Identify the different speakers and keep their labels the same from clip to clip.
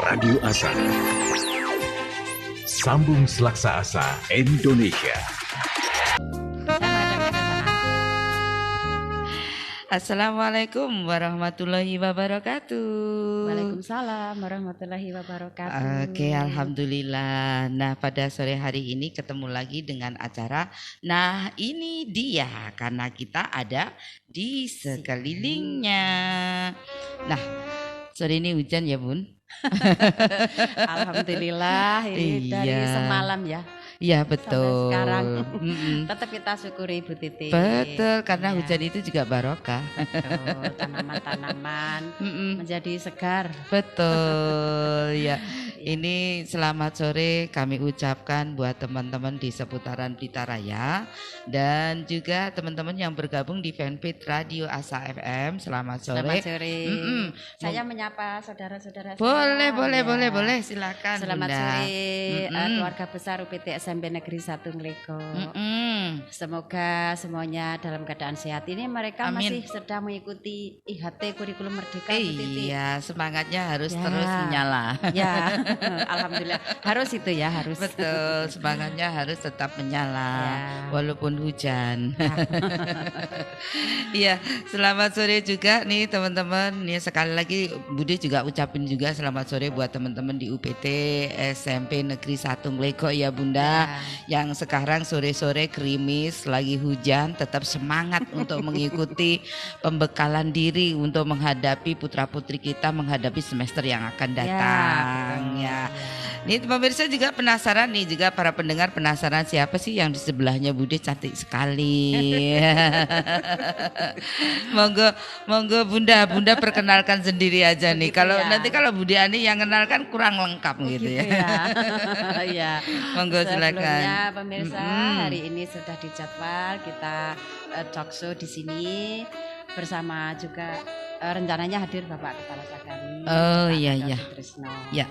Speaker 1: Radio Asa. Sambung Selaksa Asa Indonesia.
Speaker 2: Assalamualaikum warahmatullahi wabarakatuh.
Speaker 3: Waalaikumsalam warahmatullahi wabarakatuh.
Speaker 2: Oke, alhamdulillah. Nah, pada sore hari ini ketemu lagi dengan acara Nah Ini Dia, karena kita ada di sekelilingnya. Nah, sore ini hujan ya, Bun?
Speaker 3: Alhamdulillah, ini dari semalam ya.
Speaker 2: Iya, betul.
Speaker 3: Sampai sekarang tetap kita syukuri Ibu Titi.
Speaker 2: Betul, karena
Speaker 3: ya.
Speaker 2: Hujan itu juga barokah.
Speaker 3: Betul, tanaman-tanaman menjadi segar.
Speaker 2: Betul, ya. Ini selamat sore kami ucapkan buat teman-teman di seputaran Pelita Raya dan juga teman-teman yang bergabung di fanpage Radio Asa FM. Selamat sore.
Speaker 3: Selamat sore. Saya menyapa saudara-saudara.
Speaker 2: Boleh, silakan.
Speaker 3: Selamat
Speaker 2: Bunda.
Speaker 3: sore keluarga besar UPT SMP Negeri 1 Nglego. Semoga semuanya dalam keadaan sehat. Ini mereka
Speaker 2: Amin.
Speaker 3: masih sedang mengikuti IHT Kurikulum Merdeka. Bu Titi.
Speaker 2: Iya, semangatnya harus terus menyala.
Speaker 3: Ya, alhamdulillah. Harus itu ya, harus.
Speaker 2: Betul, semangatnya harus tetap menyala walaupun hujan. Iya, selamat sore juga nih teman-teman. Nih sekali lagi Budi juga ucapin juga selamat sore buat teman-teman di UPT SMP Negeri 1 Nglego ya Bunda. Yang sekarang sore-sore krimis lagi hujan, tetap semangat untuk mengikuti pembekalan diri untuk menghadapi putra-putri kita menghadapi semester yang akan datang ya. Nih pemirsa juga penasaran nih, juga para pendengar penasaran siapa sih yang di sebelahnya Bude, cantik sekali. monggo Bunda perkenalkan sendiri aja nih. Kalau nanti kalau Bude Ani yang kenalkan kurang lengkap gitu ya.
Speaker 3: Iya.
Speaker 2: Monggo silakan.
Speaker 3: Sebelumnya pemirsa, hari ini sudah dijadwal kita talk show di sini bersama juga rencananya hadir Bapak Kepala Sagami.
Speaker 2: Oh iya.
Speaker 3: Trisno.
Speaker 2: Ya.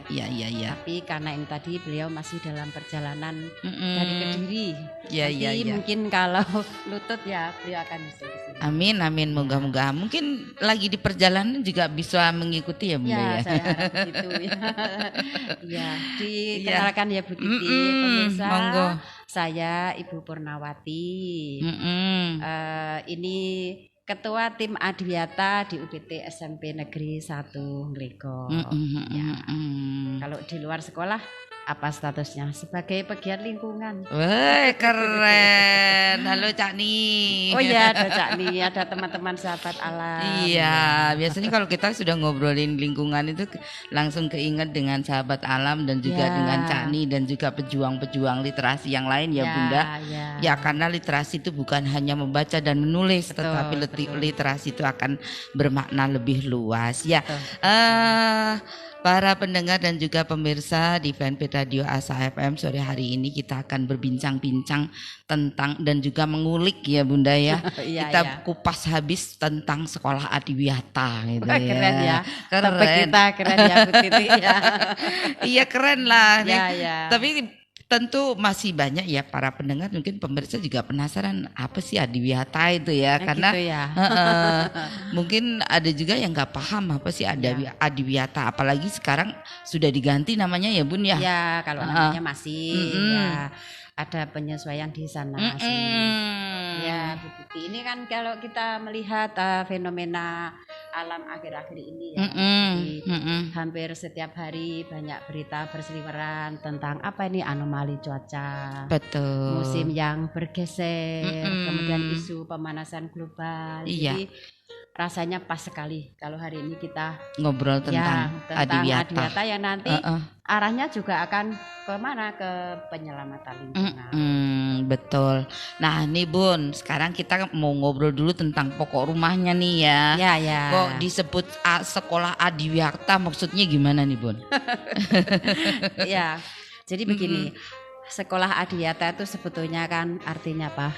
Speaker 3: Tapi karena ini tadi beliau masih dalam perjalanan dari Kediri.
Speaker 2: Iya.
Speaker 3: Mungkin kalau lutut ya beliau akan bisa di sini.
Speaker 2: Amin. Moga-moga. Mungkin lagi di perjalanan juga bisa mengikuti ya Bunda ya.
Speaker 3: Saya harap gitu ya. Ya, dikenalkan ya Bu Titi. Pemirsa,
Speaker 2: monggo.
Speaker 3: Saya Ibu Purnawati. Ini Ketua Tim Adiwiyata di UPT SMP Negeri 1 Nglego. Kalau di luar sekolah apa statusnya? Sebagai pegiat lingkungan.
Speaker 2: Wah, keren. Halo Cak Ni.
Speaker 3: Oh iya, ada Cak Ni, ada teman-teman sahabat alam.
Speaker 2: Iya, biasanya kalau kita sudah ngobrolin lingkungan itu langsung keinget dengan sahabat alam dan juga dengan Cak Ni dan juga pejuang-pejuang literasi yang lain ya Bunda. Ya, karena literasi itu bukan hanya membaca dan menulis, tetapi literasi itu akan bermakna lebih luas. Ya. Para pendengar dan juga pemirsa di fanpage Radio Asa FM, sore hari ini kita akan berbincang-bincang tentang dan juga mengulik ya Bunda ya. Kita kupas habis tentang sekolah adiwiyata gitu.
Speaker 3: Keren ya.
Speaker 2: Keren.
Speaker 3: Kita keren ya Bu Titi ya.
Speaker 2: Iya keren lah.
Speaker 3: Ya.
Speaker 2: Tapi tentu masih banyak ya para pendengar, mungkin pemirsa juga penasaran apa sih adiwiyata itu ya, karena
Speaker 3: gitu ya.
Speaker 2: mungkin ada juga yang nggak paham apa sih adiwiyata, apalagi sekarang sudah diganti namanya ya Bun ya.
Speaker 3: Ya kalau namanya masih ya ada penyesuaian di sana sih. Ya Bu Titi, ini kan kalau kita melihat fenomena alam akhir-akhir ini ya, hampir setiap hari banyak berita berseliweran tentang apa ini anomali cuaca.
Speaker 2: Betul.
Speaker 3: Musim yang bergeser, kemudian isu pemanasan global. Jadi rasanya pas sekali kalau hari ini kita
Speaker 2: ngobrol tentang adiwiyata
Speaker 3: yang nanti arahnya juga akan kemana, ke penyelamatan lingkungan.
Speaker 2: Betul. Nah nih Bun, sekarang kita mau ngobrol dulu tentang pokok rumahnya nih ya.
Speaker 3: Ya.
Speaker 2: Kok disebut sekolah adiwiyata, maksudnya gimana nih Bun?
Speaker 3: Ya, jadi begini. Sekolah adiwiyata itu sebetulnya kan artinya apa?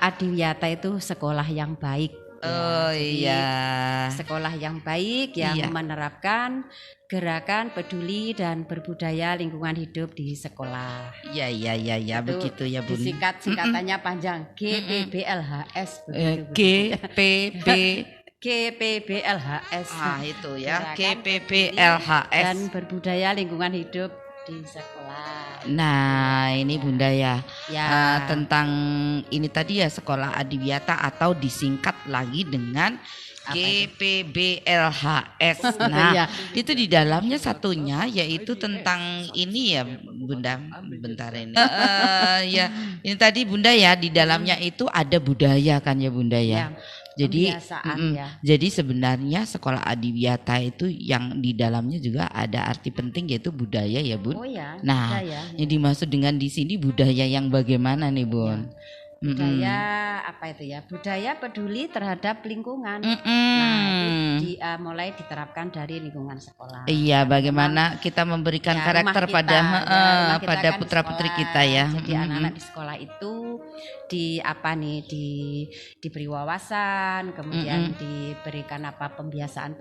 Speaker 3: Adiwiyata itu sekolah yang baik.
Speaker 2: Oh iya.
Speaker 3: Sekolah yang baik yang menerapkan gerakan peduli dan berbudaya lingkungan hidup di sekolah.
Speaker 2: Iya, begitu ya Bun.
Speaker 3: Singkatannya panjang, GPBLHS begitu.
Speaker 2: GPB
Speaker 3: GPBLHS.
Speaker 2: Itu ya,
Speaker 3: Gerakan
Speaker 2: GPBLHS.
Speaker 3: Dan berbudaya lingkungan hidup di sekolah.
Speaker 2: Nah, ini Bunda ya,
Speaker 3: Ya.
Speaker 2: tentang ini tadi ya Sekolah Adiwiyata atau disingkat lagi dengan GPBLHS. Nah,
Speaker 3: Ya.
Speaker 2: itu di dalamnya satunya yaitu tentang ini ya Bunda. Bentar ini. Ya, ini tadi Bunda ya, di dalamnya itu ada budaya kan ya Bunda ya. Jadi
Speaker 3: Pembiasaan, ya.
Speaker 2: jadi sebenarnya Sekolah Adiwiyata itu yang di dalamnya juga ada arti penting yaitu budaya ya Bun.
Speaker 3: Oh ya.
Speaker 2: Nah,
Speaker 3: budaya,
Speaker 2: yang dimaksud dengan di sini budaya yang bagaimana nih Bun?
Speaker 3: Budaya apa itu ya? Budaya peduli terhadap lingkungan.
Speaker 2: Mm-mm.
Speaker 3: Nah, itu mulai diterapkan dari lingkungan sekolah.
Speaker 2: Iya,
Speaker 3: Karena
Speaker 2: bagaimana kita memberikan
Speaker 3: ya,
Speaker 2: karakter
Speaker 3: rumah kita,
Speaker 2: pada
Speaker 3: rumah kita
Speaker 2: pada
Speaker 3: kan
Speaker 2: putra putri
Speaker 3: sekolah.
Speaker 2: kita ya.
Speaker 3: Jadi anak-anak di sekolah itu diberi wawasan, kemudian diberikan pembiasaan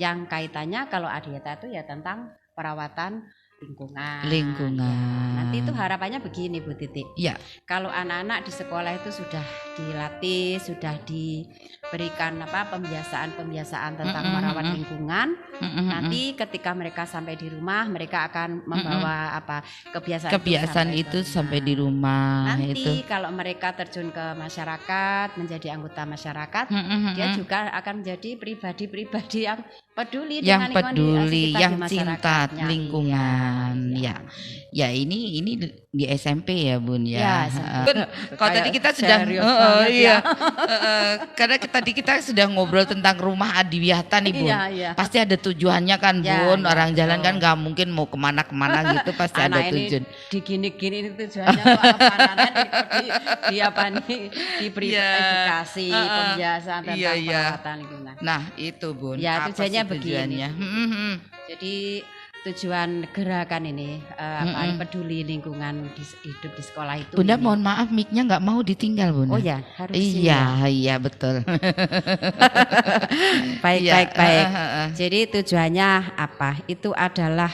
Speaker 3: yang kaitannya kalau Adiwiyata itu ya tentang perawatan lingkungan.
Speaker 2: Lingkungan.
Speaker 3: Nanti itu harapannya begini Bu Titi.
Speaker 2: Ya.
Speaker 3: Kalau anak-anak di sekolah itu sudah dilatih, sudah diberikan pembiasaan tentang merawat lingkungan. Nanti ketika mereka sampai di rumah, mereka akan membawa kebiasaan
Speaker 2: itu sampai di rumah.
Speaker 3: Nanti
Speaker 2: itu.
Speaker 3: kalau mereka terjun ke masyarakat, menjadi anggota masyarakat, dia juga akan menjadi pribadi-pribadi yang peduli dengan lingkungan
Speaker 2: yang
Speaker 3: di
Speaker 2: cinta
Speaker 3: masyarakatnya.
Speaker 2: lingkungan.
Speaker 3: Iya.
Speaker 2: Ya ini di SMP ya Bun ya.
Speaker 3: Ya,
Speaker 2: Kalau tadi kita sudah karena tadi kita sudah ngobrol tentang rumah Adiwiyata nih Bun.
Speaker 3: Iya.
Speaker 2: Pasti ada tujuannya kan Bun. Orang jalan kan nggak mungkin mau kemana-kemana gitu, pasti ada tujuan.
Speaker 3: Digini-gini tujuannya kok anak-anak diberi edukasi, pembiasaan tentang perawatan lingkungan.
Speaker 2: Nah itu Bun.
Speaker 3: Ya tujuannya begini.
Speaker 2: Tujuannya?
Speaker 3: Jadi tujuan gerakan ini peduli lingkungan hidup di sekolah itu.
Speaker 2: Bunda
Speaker 3: ini.
Speaker 2: mohon maaf mic-nya nggak mau ditinggal Bunda.
Speaker 3: Oh ya harus.
Speaker 2: Iya betul.
Speaker 3: Baik. Jadi tujuannya apa? Itu adalah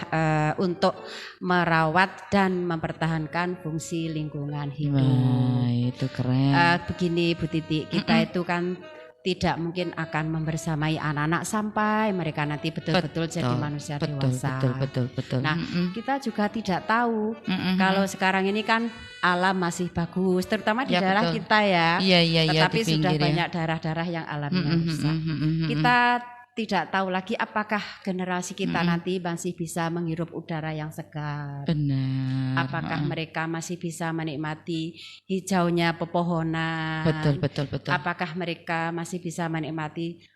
Speaker 3: untuk merawat dan mempertahankan fungsi lingkungan hidup.
Speaker 2: Nah, itu keren.
Speaker 3: Begini Bu Titi, kita itu kan tidak mungkin akan membersamai anak-anak sampai mereka nanti betul-betul jadi manusia dewasa.
Speaker 2: Betul.
Speaker 3: Nah, kita juga tidak tahu kalau sekarang ini kan alam masih bagus, terutama di daerah kita ya.
Speaker 2: Iya.
Speaker 3: Tetapi sudah
Speaker 2: ya.
Speaker 3: banyak daerah-daerah yang alamnya rusak. Kita tidak tahu lagi apakah generasi kita nanti masih bisa menghirup udara yang segar.
Speaker 2: Benar.
Speaker 3: Apakah mereka masih bisa menikmati hijaunya pepohonan?
Speaker 2: Betul.
Speaker 3: Apakah mereka masih bisa menikmati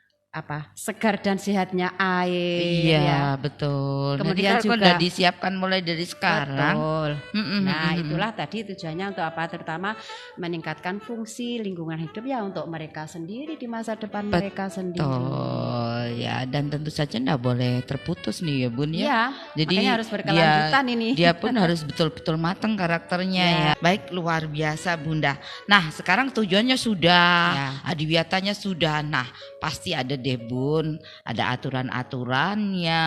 Speaker 3: segar dan sehatnya air?
Speaker 2: Iya, betul.
Speaker 3: Kemudian
Speaker 2: juga sudah disiapkan mulai dari sekarang.
Speaker 3: Betul. Nah, itulah tadi tujuannya untuk apa? Terutama meningkatkan fungsi lingkungan hidup ya untuk mereka sendiri di masa depan mereka sendiri.
Speaker 2: Oh ya, dan tentu saja enggak boleh terputus nih ya Bun ya.
Speaker 3: Iya.
Speaker 2: Jadi
Speaker 3: makanya harus berkelanjutan ini.
Speaker 2: Dia pun harus betul-betul matang karakternya ya. Baik, luar biasa Bunda. Nah, sekarang tujuannya sudah, Adiwiyatanya sudah. Nah, pasti ada deh Bun, ada aturan-aturannya,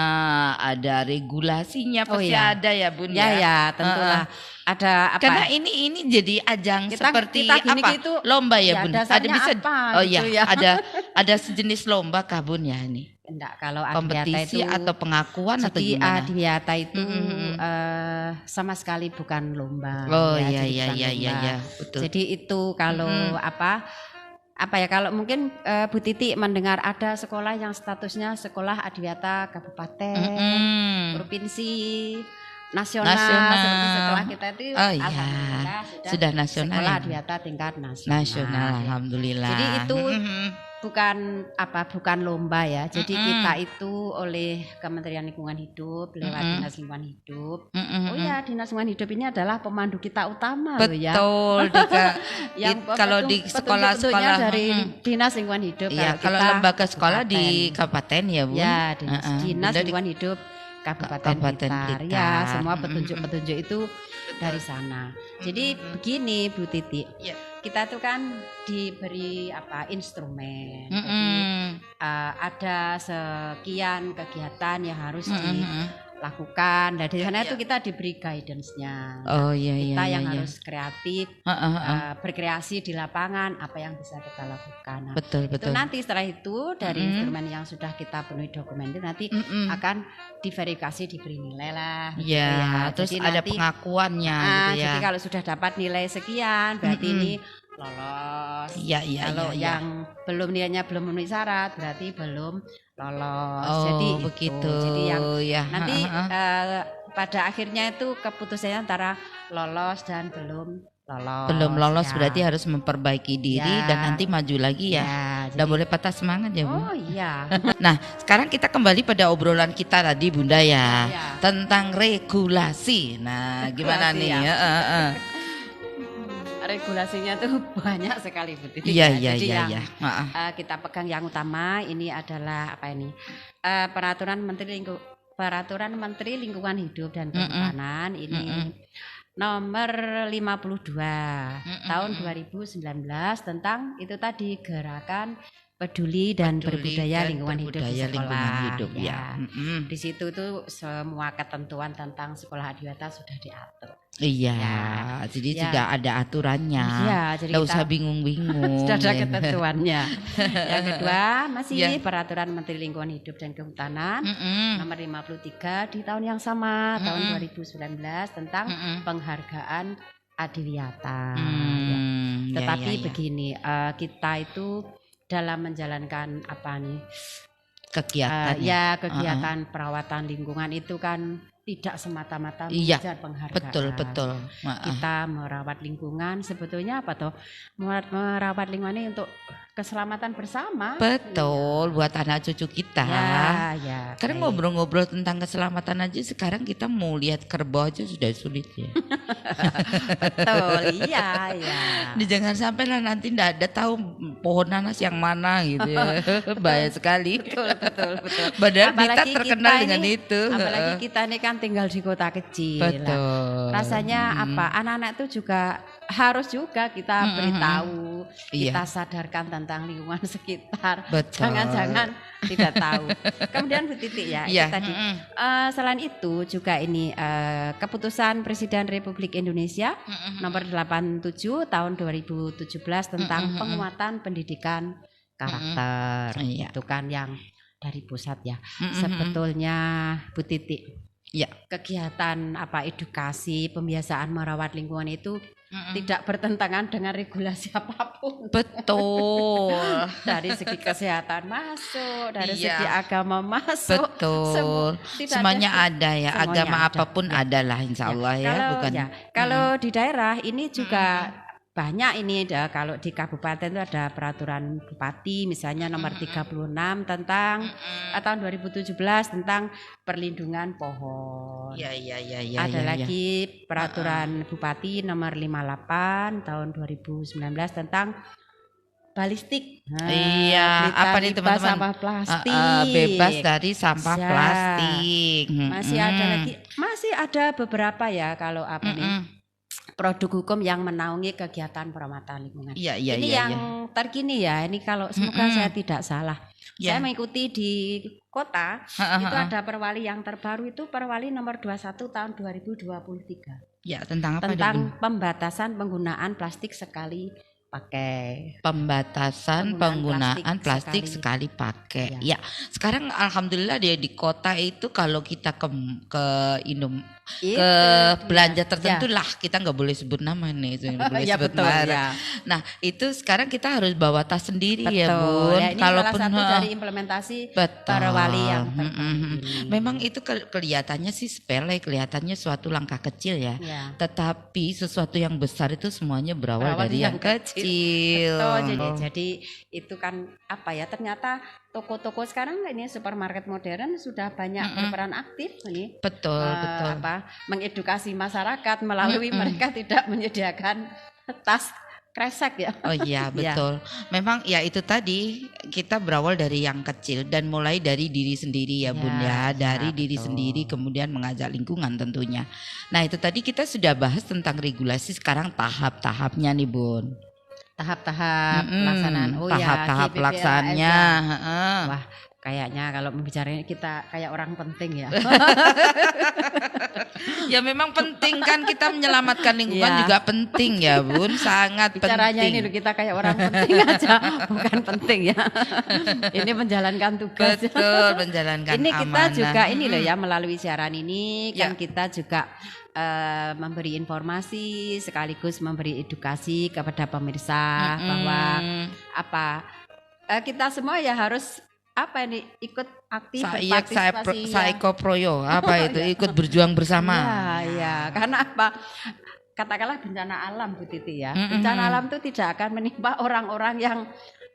Speaker 2: ada regulasinya, pasti ada ya Bun ya.
Speaker 3: Ya, tentulah. Ada apa?
Speaker 2: Karena ini jadi ajang seperti
Speaker 3: gini
Speaker 2: apa?
Speaker 3: Gitu,
Speaker 2: lomba ya Bun. Ada bisa
Speaker 3: apa, gitu ya.
Speaker 2: ada sejenis lomba kah Bun ya ini?
Speaker 3: Enggak, kalau
Speaker 2: kompetisi
Speaker 3: itu,
Speaker 2: atau pengakuan atau
Speaker 3: jadi
Speaker 2: gimana?
Speaker 3: Adiwiyata itu sama sekali bukan lomba.
Speaker 2: Oh iya, betul.
Speaker 3: Jadi itu kalau kalau mungkin Bu Titi mendengar ada sekolah yang statusnya sekolah Adiwiyata kabupaten, provinsi, nasional. Seperti sekolah kita itu alhamdulillah
Speaker 2: sudah nasional.
Speaker 3: Sekolah Adiwiyata tingkat nasional.
Speaker 2: Alhamdulillah.
Speaker 3: Jadi itu bukan lomba ya. Jadi kita itu oleh Kementerian Lingkungan Hidup lewat Dinas Lingkungan Hidup. Dinas Lingkungan Hidup ini adalah pemandu kita utama loh ya.
Speaker 2: Betul. Kalau di sekolah-sekolah
Speaker 3: dari Dinas Lingkungan Hidup.
Speaker 2: Iya, kalau lembaga sekolah di kabupaten ya Bu.
Speaker 3: Ya, Dinas Lingkungan Hidup Kabupaten Blitar. Ya, semua petunjuk-petunjuk itu dari sana. Jadi begini Bu Titi. Kita tuh kan diberi instrumen. Jadi, ada sekian kegiatan yang harus lakukan. Nah di sana
Speaker 2: Iya.
Speaker 3: itu kita diberi guidance-nya.
Speaker 2: Oh iya iya.
Speaker 3: Kita
Speaker 2: iya,
Speaker 3: yang
Speaker 2: iya.
Speaker 3: harus kreatif, berkreasi di lapangan, apa yang bisa kita lakukan. Nah,
Speaker 2: Betul
Speaker 3: itu
Speaker 2: betul.
Speaker 3: nanti setelah itu dari instrumen yang sudah kita penuhi dokumen itu nanti akan diverifikasi, diberi nilai lah. gitu
Speaker 2: Ya, terus
Speaker 3: Jadi
Speaker 2: ada
Speaker 3: nanti,
Speaker 2: pengakuannya gitu ya.
Speaker 3: Jadi kalau sudah dapat nilai sekian, berarti ini lolos.
Speaker 2: Iya iya
Speaker 3: Kalau
Speaker 2: iya.
Speaker 3: yang belum nilainya belum memenuhi syarat, berarti belum lolos.
Speaker 2: Oh
Speaker 3: Jadi
Speaker 2: begitu.
Speaker 3: itu. Jadi yang
Speaker 2: ya.
Speaker 3: nanti pada akhirnya itu keputusannya antara lolos dan belum lolos.
Speaker 2: Belum lolos
Speaker 3: ya.
Speaker 2: berarti harus memperbaiki diri
Speaker 3: Ya.
Speaker 2: dan nanti maju lagi ya. Udah
Speaker 3: jadi-
Speaker 2: boleh patah semangat ya Bu.
Speaker 3: Oh iya.
Speaker 2: Nah sekarang kita kembali pada obrolan kita tadi Bunda ya.
Speaker 3: Iya.
Speaker 2: Tentang regulasi. Nah gimana
Speaker 3: Regulasi
Speaker 2: nih?
Speaker 3: ya. Regulasinya tuh banyak sekali Bu Titi.
Speaker 2: Iya
Speaker 3: ya.
Speaker 2: iya
Speaker 3: Jadi
Speaker 2: iya.
Speaker 3: yang
Speaker 2: iya. Heeh.
Speaker 3: kita pegang yang utama ini adalah apa ini? Peraturan Menteri Lingkungan Hidup dan Kehutanan ini nomor 52 tahun 2019 tentang itu tadi gerakan peduli dan berbudaya lingkungan hidup di
Speaker 2: Berbudaya
Speaker 3: sekolah.
Speaker 2: lingkungan hidup ya.
Speaker 3: Ya. Di situ tuh semua ketentuan tentang sekolah adiwiyata sudah diatur.
Speaker 2: Iya,
Speaker 3: Ya.
Speaker 2: jadi
Speaker 3: Ya.
Speaker 2: sudah ada aturannya.
Speaker 3: Iya, jadi
Speaker 2: Nggak
Speaker 3: kita
Speaker 2: usah bingung-bingung.
Speaker 3: sudah ada
Speaker 2: ya.
Speaker 3: ketentuannya. Yang kedua masih
Speaker 2: Ya.
Speaker 3: Peraturan Menteri Lingkungan Hidup dan Kehutanan
Speaker 2: Mm-mm.
Speaker 3: nomor 53 di tahun yang sama tahun 2019 tentang
Speaker 2: Mm-mm.
Speaker 3: penghargaan adiwiyata. Ya.
Speaker 2: Ya,
Speaker 3: Tetapi
Speaker 2: ya, ya.
Speaker 3: begini, kita itu dalam menjalankan apa nih?
Speaker 2: Kegiatan
Speaker 3: Kegiatan perawatan lingkungan itu kan tidak semata-mata
Speaker 2: Iya,
Speaker 3: mengejar penghargaan.
Speaker 2: betul.
Speaker 3: Kita merawat lingkungan sebetulnya apa toh? Merawat lingkungan ini untuk keselamatan bersama.
Speaker 2: Betul, buat anak cucu kita.
Speaker 3: Ya.
Speaker 2: Karena
Speaker 3: baik.
Speaker 2: ngobrol-ngobrol tentang keselamatan aja sekarang kita mau lihat kerbau aja sudah sulit ya.
Speaker 3: Betul, iya.
Speaker 2: Ini jangan sampai lah nanti ndak ada tahu pohon nanas yang mana gitu ya. Bahaya sekali.
Speaker 3: Betul.
Speaker 2: Padahal kita
Speaker 3: Apalagi
Speaker 2: terkenal
Speaker 3: kita
Speaker 2: dengan
Speaker 3: ini-
Speaker 2: itu.
Speaker 3: Apalagi kita ini kan tinggal di kota kecil.
Speaker 2: Betul.
Speaker 3: Rasanya apa? Anak-anak itu juga harus juga kita beritahu,
Speaker 2: Iya.
Speaker 3: kita sadarkan tentang lingkungan sekitar.
Speaker 2: Betul.
Speaker 3: Jangan-jangan tidak tahu. Kemudian Bu Titi ya,
Speaker 2: Iya.
Speaker 3: itu tadi. Selain itu juga ini keputusan Presiden Republik Indonesia nomor 87 tahun 2017 tentang penguatan pendidikan karakter.
Speaker 2: Iya.
Speaker 3: Itu kan yang dari pusat ya. Sebetulnya Bu Titi,
Speaker 2: Ya.
Speaker 3: kegiatan apa edukasi, pembiasaan merawat lingkungan itu tidak bertentangan dengan regulasi apapun.
Speaker 2: Betul.
Speaker 3: Dari segi kesehatan masuk, dari
Speaker 2: Iya.
Speaker 3: segi agama masuk.
Speaker 2: Betul.
Speaker 3: Tidak
Speaker 2: Semuanya ada ya,
Speaker 3: semuanya
Speaker 2: agama
Speaker 3: ada.
Speaker 2: apapun
Speaker 3: Ya.
Speaker 2: ada lah insya Allah ya, bukan.
Speaker 3: Kalau di daerah ini juga banyak ini kalau di kabupaten itu ada peraturan bupati misalnya nomor 36 tentang tahun 2017 tentang perlindungan pohon.
Speaker 2: Iya.
Speaker 3: Ada lagi peraturan bupati nomor 58 tahun 2019 tentang balistik.
Speaker 2: Iya, apa nih,
Speaker 3: limbah
Speaker 2: teman-teman?
Speaker 3: sampah plastik.
Speaker 2: Bebas dari sampah
Speaker 3: Ya.
Speaker 2: plastik.
Speaker 3: Masih ada beberapa ya kalau apa nih produk hukum yang menaungi kegiatan perawatan lingkungan.
Speaker 2: Iya.
Speaker 3: Ini yang terkini ya. Ini kalau semoga saya tidak salah.
Speaker 2: Ya.
Speaker 3: Saya mengikuti di kota itu ada perwali yang terbaru itu perwali nomor 21 tahun 2023
Speaker 2: Ya, tentang apa?
Speaker 3: tentang pembatasan penggunaan plastik sekali pakai.
Speaker 2: Pembatasan penggunaan plastik sekali pakai. Ya, sekarang alhamdulillah dia di kota itu kalau kita ke belanja tertentu lah kita nggak boleh sebut nama nih, nggak boleh
Speaker 3: Ya,
Speaker 2: sebut
Speaker 3: betul,
Speaker 2: merek.
Speaker 3: ya.
Speaker 2: Nah itu sekarang kita harus bawa tas sendiri ya
Speaker 3: Betul.
Speaker 2: Bun.
Speaker 3: Ya, ini salah satu dari implementasi perwali yang terbaru ini.
Speaker 2: Memang itu kelihatannya sih sepele, kelihatannya suatu langkah kecil ya.
Speaker 3: Ya.
Speaker 2: Tetapi sesuatu yang besar itu semuanya berawal
Speaker 3: Berawal
Speaker 2: dari
Speaker 3: yang
Speaker 2: yang kecil.
Speaker 3: Betul, jadi itu kan apa ya, ternyata toko-toko sekarang ini supermarket modern sudah banyak berperan aktif ini.
Speaker 2: Betul.
Speaker 3: Mengedukasi masyarakat melalui mereka tidak menyediakan tas kresek ya.
Speaker 2: Oh iya betul. Memang ya itu tadi kita berawal dari yang kecil dan mulai dari diri sendiri ya Bun ya. Dari diri sendiri kemudian mengajak lingkungan tentunya. Nah itu tadi kita sudah bahas tentang regulasi, sekarang tahap-tahapnya nih Bun.
Speaker 3: Tahap-tahap pelaksanaan.
Speaker 2: Tahap-tahap pelaksanaannya.
Speaker 3: Wah, kayaknya kalau membicarain kita kayak orang penting ya.
Speaker 2: Ya memang penting kan, kita menyelamatkan lingkungan
Speaker 3: Ya.
Speaker 2: juga penting ya Bun, sangat
Speaker 3: Bicaranya
Speaker 2: penting.
Speaker 3: ini loh, kita kayak orang penting aja, bukan penting ya. Ini menjalankan tugas.
Speaker 2: Betul, menjalankan
Speaker 3: Ini kita
Speaker 2: amanah.
Speaker 3: juga ini loh ya, melalui siaran ini kan
Speaker 2: Ya.
Speaker 3: kita juga memberi informasi sekaligus memberi edukasi kepada pemirsa bahwa apa kita semua ya harus apa ini ikut aktif berpartisipasi ya.
Speaker 2: Saikoproyo apa itu, ikut berjuang bersama.
Speaker 3: Ya, karena apa? Katakanlah bencana alam Bu Titi ya. Bencana alam itu tidak akan menimpa orang-orang yang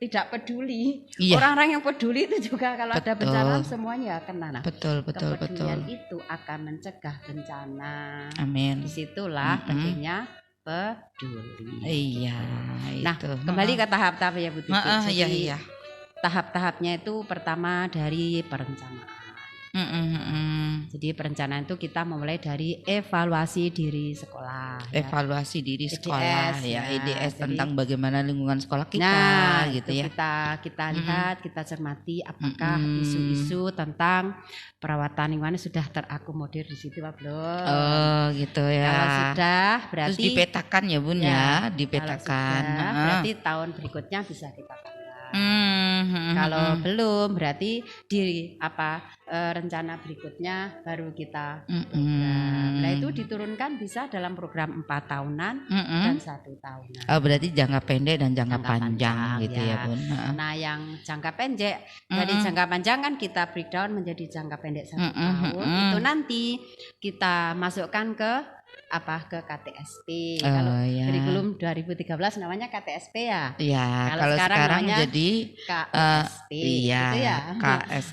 Speaker 3: tidak peduli.
Speaker 2: Iya.
Speaker 3: Orang-orang yang peduli itu juga kalau ada
Speaker 2: Betul.
Speaker 3: bencana alam semuanya kena. Nah,
Speaker 2: Betul.
Speaker 3: kepedulian itu akan mencegah bencana.
Speaker 2: Amin.
Speaker 3: Disitulah pentingnya peduli.
Speaker 2: Iya.
Speaker 3: Nah,
Speaker 2: itu.
Speaker 3: kembali ke tahap-tahap ya Bu Titi. Jadi
Speaker 2: Iya.
Speaker 3: tahap-tahapnya itu pertama dari perencanaan. Jadi perencanaan itu kita memulai dari evaluasi diri sekolah. Ya.
Speaker 2: Evaluasi diri
Speaker 3: EDS,
Speaker 2: sekolah ya,
Speaker 3: ya.
Speaker 2: EDS
Speaker 3: Jadi-
Speaker 2: tentang bagaimana lingkungan sekolah kita
Speaker 3: Nah,
Speaker 2: gitu
Speaker 3: itu
Speaker 2: ya.
Speaker 3: kita lihat, kita cermati apakah isu-isu tentang perawatan lingkungan sudah terakomodir di situ Pak belum.
Speaker 2: Oh gitu ya.
Speaker 3: Kalau sudah
Speaker 2: Terus
Speaker 3: berarti
Speaker 2: dipetakan ya Bun ya,
Speaker 3: kalau
Speaker 2: dipetakan.
Speaker 3: sudah, berarti tahun berikutnya bisa kita tambah.
Speaker 2: Hmm.
Speaker 3: Kalau belum berarti di rencana berikutnya baru kita program. Nah itu diturunkan bisa dalam program 4 tahunan dan 1 tahunan.
Speaker 2: Oh, berarti jangka pendek dan jangka
Speaker 3: Jangka
Speaker 2: panjang
Speaker 3: panjang,
Speaker 2: gitu ya
Speaker 3: ya.
Speaker 2: Bun.
Speaker 3: Nah yang jangka pendek dari jangka panjang kan kita breakdown menjadi jangka pendek 1 tahun. Itu nanti kita masukkan ke ke KTSP. Kalau
Speaker 2: ya.
Speaker 3: kurikulum 2013 namanya KTSP ya.
Speaker 2: Iya,
Speaker 3: Kalau
Speaker 2: kalau
Speaker 3: sekarang
Speaker 2: sekarang
Speaker 3: namanya
Speaker 2: jadi
Speaker 3: KUSP
Speaker 2: iya,
Speaker 3: gitu ya.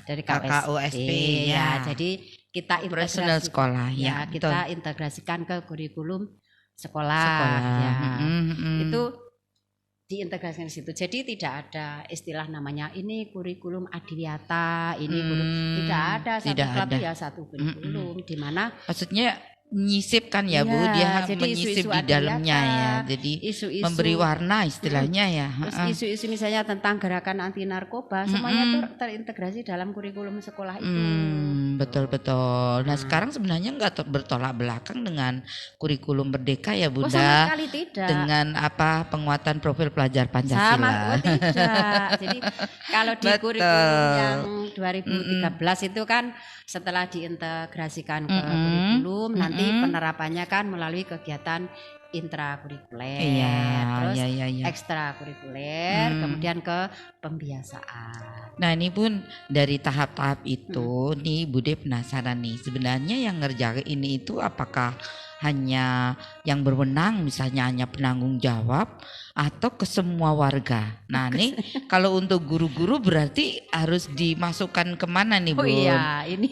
Speaker 3: Dari
Speaker 2: KKUSP
Speaker 3: ya.
Speaker 2: ya.
Speaker 3: Jadi kita
Speaker 2: Operasional
Speaker 3: integrasi
Speaker 2: sekolah ya,
Speaker 3: kita integrasikan ke kurikulum sekolah.
Speaker 2: Sekolah.
Speaker 3: Ya.
Speaker 2: Mm-mm.
Speaker 3: Itu diintegrasikan di situ. Jadi tidak ada istilah namanya ini kurikulum adiwiyata, ini kurikulum tidak ada, satu
Speaker 2: tidak
Speaker 3: klub
Speaker 2: ada.
Speaker 3: ya satu kurikulum di mana
Speaker 2: Maksudnya nyisip kan ya Bu,
Speaker 3: Iya,
Speaker 2: dia
Speaker 3: jadi
Speaker 2: menyisip
Speaker 3: isu-isu
Speaker 2: di dalamnya ya.
Speaker 3: adiwiyata,
Speaker 2: Jadi
Speaker 3: isu-isu
Speaker 2: memberi warna istilahnya ya.
Speaker 3: terus isu-isu misalnya tentang gerakan anti narkoba semuanya itu terintegrasi dalam kurikulum sekolah itu.
Speaker 2: Betul. Nah sekarang sebenarnya nggak bertolak belakang dengan kurikulum merdeka ya
Speaker 3: Oh,
Speaker 2: Bunda.
Speaker 3: sama sekali tidak.
Speaker 2: Dengan penguatan profil pelajar Pancasila.
Speaker 3: Sama tidak. Jadi kalau di
Speaker 2: Betul.
Speaker 3: kurikulum yang 2013 itu kan setelah diintegrasikan ke kurikulum nanti penerapannya kan melalui kegiatan intrakurikuler,
Speaker 2: Iya,
Speaker 3: terus
Speaker 2: iya.
Speaker 3: ekstrakurikuler, kemudian ke pembiasaan.
Speaker 2: Nah ini Bun, dari tahap-tahap itu nih Bude penasaran nih, sebenarnya yang ngerjain ini itu apakah hanya yang berwenang, misalnya hanya penanggung jawab, atau ke semua warga? Nah nih kalau untuk guru-guru berarti harus dimasukkan kemana nih Bun?
Speaker 3: Oh iya, ini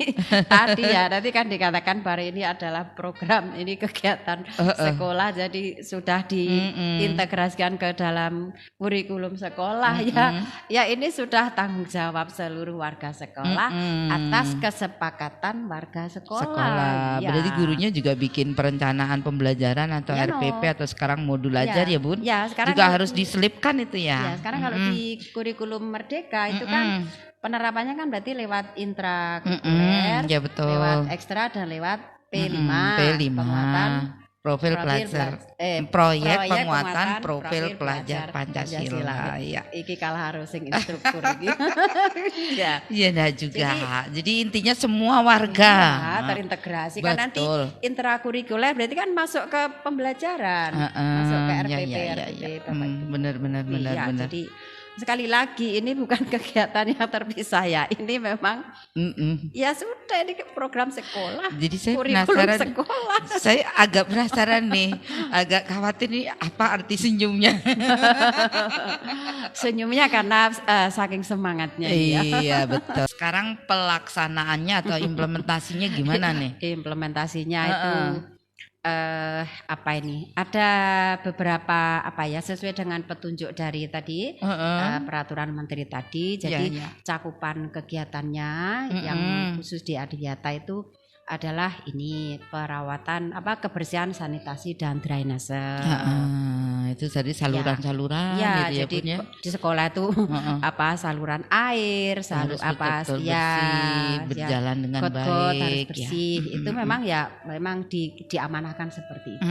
Speaker 3: tadi kan dikatakan bahwa ini adalah program, ini kegiatan sekolah, jadi sudah diintegrasikan ke dalam kurikulum sekolah ya. Ya ini sudah tanggung jawab seluruh warga sekolah atas kesepakatan warga sekolah. Ya.
Speaker 2: Berarti gurunya juga bikin perencanaan pembelajaran atau
Speaker 3: Ya,
Speaker 2: RPP atau sekarang modul ajar ya Bun?
Speaker 3: Ya, sekarang
Speaker 2: juga
Speaker 3: kalau
Speaker 2: harus diselipkan itu ya.
Speaker 3: Ya, sekarang kalau di kurikulum merdeka itu kan penerapannya kan berarti lewat intrakurikuler,
Speaker 2: ya betul.
Speaker 3: lewat ekstra dan lewat P5. penguatan
Speaker 2: profil pelajar proyek penguatan profil pelajar Pancasila. Ya.
Speaker 3: Iki kalah harus sing instruktur iki. Ya.
Speaker 2: Iya nah juga. Jadi intinya semua warga
Speaker 3: terintegrasi kan nanti
Speaker 2: betul.
Speaker 3: intrakurikuler berarti kan masuk ke pembelajaran, masuk ke RPP,
Speaker 2: Benar.
Speaker 3: Jadi sekali lagi ini bukan kegiatan yang terpisah ya. Ini memang ya sudah ini program sekolah.
Speaker 2: Jadi saya
Speaker 3: kurikulum
Speaker 2: penasaran.
Speaker 3: Sekolah.
Speaker 2: Saya agak penasaran nih, agak khawatir nih apa arti senyumnya.
Speaker 3: Senyumnya karena saking semangatnya.
Speaker 2: Iya betul. Sekarang pelaksanaannya atau implementasinya gimana nih?
Speaker 3: Implementasinya itu ada beberapa sesuai dengan petunjuk dari tadi peraturan menteri tadi. Jadi cakupan kegiatannya yang khusus di Adiwiyata itu adalah ini perawatan kebersihan sanitasi dan drainase.
Speaker 2: itu tadi saluran-saluran
Speaker 3: Ya,
Speaker 2: gitu ya
Speaker 3: jadi
Speaker 2: Bun ya.
Speaker 3: di sekolah itu apa saluran air,
Speaker 2: Harus
Speaker 3: apa
Speaker 2: betul-betul
Speaker 3: ya,
Speaker 2: bersih, berjalan dengan
Speaker 3: got-got harus
Speaker 2: baik ya.
Speaker 3: bersih. Itu memang diamanahkan seperti itu.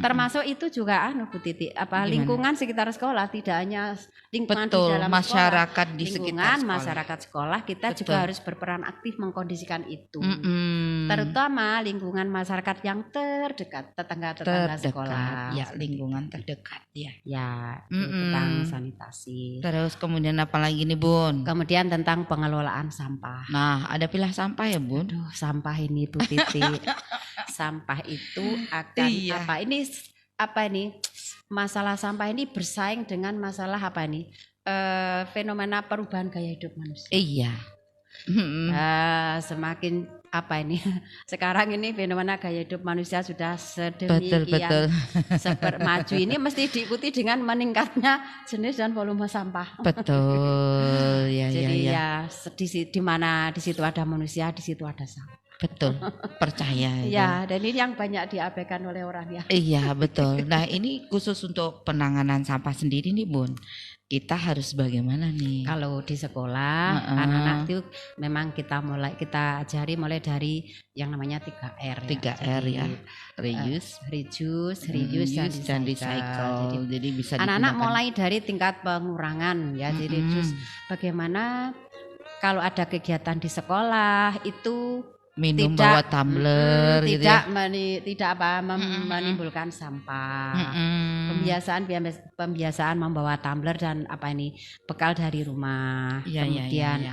Speaker 3: Termasuk itu juga Bu Titi,
Speaker 2: Gimana?
Speaker 3: lingkungan sekitar sekolah, tidak hanya lingkungan
Speaker 2: Betul,
Speaker 3: di dalam
Speaker 2: masyarakat
Speaker 3: sekolah,
Speaker 2: di sekitar
Speaker 3: lingkungan
Speaker 2: sekolah.
Speaker 3: masyarakat sekolah kita
Speaker 2: Betul.
Speaker 3: juga harus berperan aktif mengkondisikan itu.
Speaker 2: Mm-mm.
Speaker 3: Terutama lingkungan masyarakat yang terdekat, tetangga-tetangga sekolah.
Speaker 2: Ya, lingkungan terdekat ya.
Speaker 3: Ya,
Speaker 2: Mm-mm.
Speaker 3: tentang sanitasi.
Speaker 2: Terus kemudian apa lagi nih Bun?
Speaker 3: Kemudian tentang pengelolaan sampah.
Speaker 2: Nah, ada pilah sampah ya Bun?
Speaker 3: Aduh, sampah ini Bu Titi. Sampah itu akan
Speaker 2: Iya.
Speaker 3: apa ini? Masalah sampah ini bersaing dengan masalah apa ini? Fenomena perubahan gaya hidup manusia.
Speaker 2: Iya.
Speaker 3: Semakin apa ini? Sekarang ini fenomena gaya hidup manusia sudah
Speaker 2: Betul.
Speaker 3: sedemikian maju ini mesti diikuti dengan meningkatnya jenis dan volume sampah.
Speaker 2: Betul. Ya,
Speaker 3: Jadi
Speaker 2: ya.
Speaker 3: di mana di situ ada manusia, di situ ada sampah.
Speaker 2: Betul. Percaya
Speaker 3: Ya, dan ini yang banyak diabaikan oleh orang ya.
Speaker 2: Iya, betul. Nah, ini khusus untuk penanganan sampah sendiri nih Bun. Kita harus bagaimana nih?
Speaker 3: Kalau di sekolah anak-anak itu memang kita ajari mulai dari yang namanya 3R.
Speaker 2: 3R ya. Reuse,
Speaker 3: reuse dan recycle.
Speaker 2: Jadi bisa
Speaker 3: anak-anak
Speaker 2: digunakan.
Speaker 3: mulai dari tingkat pengurangan ya. Jadi terus bagaimana kalau ada kegiatan di sekolah itu
Speaker 2: minum bawa tumbler gitu ya.
Speaker 3: Tidak menimbulkan sampah. Pembiasaan membawa tumbler dan bekal dari rumah. Kemudian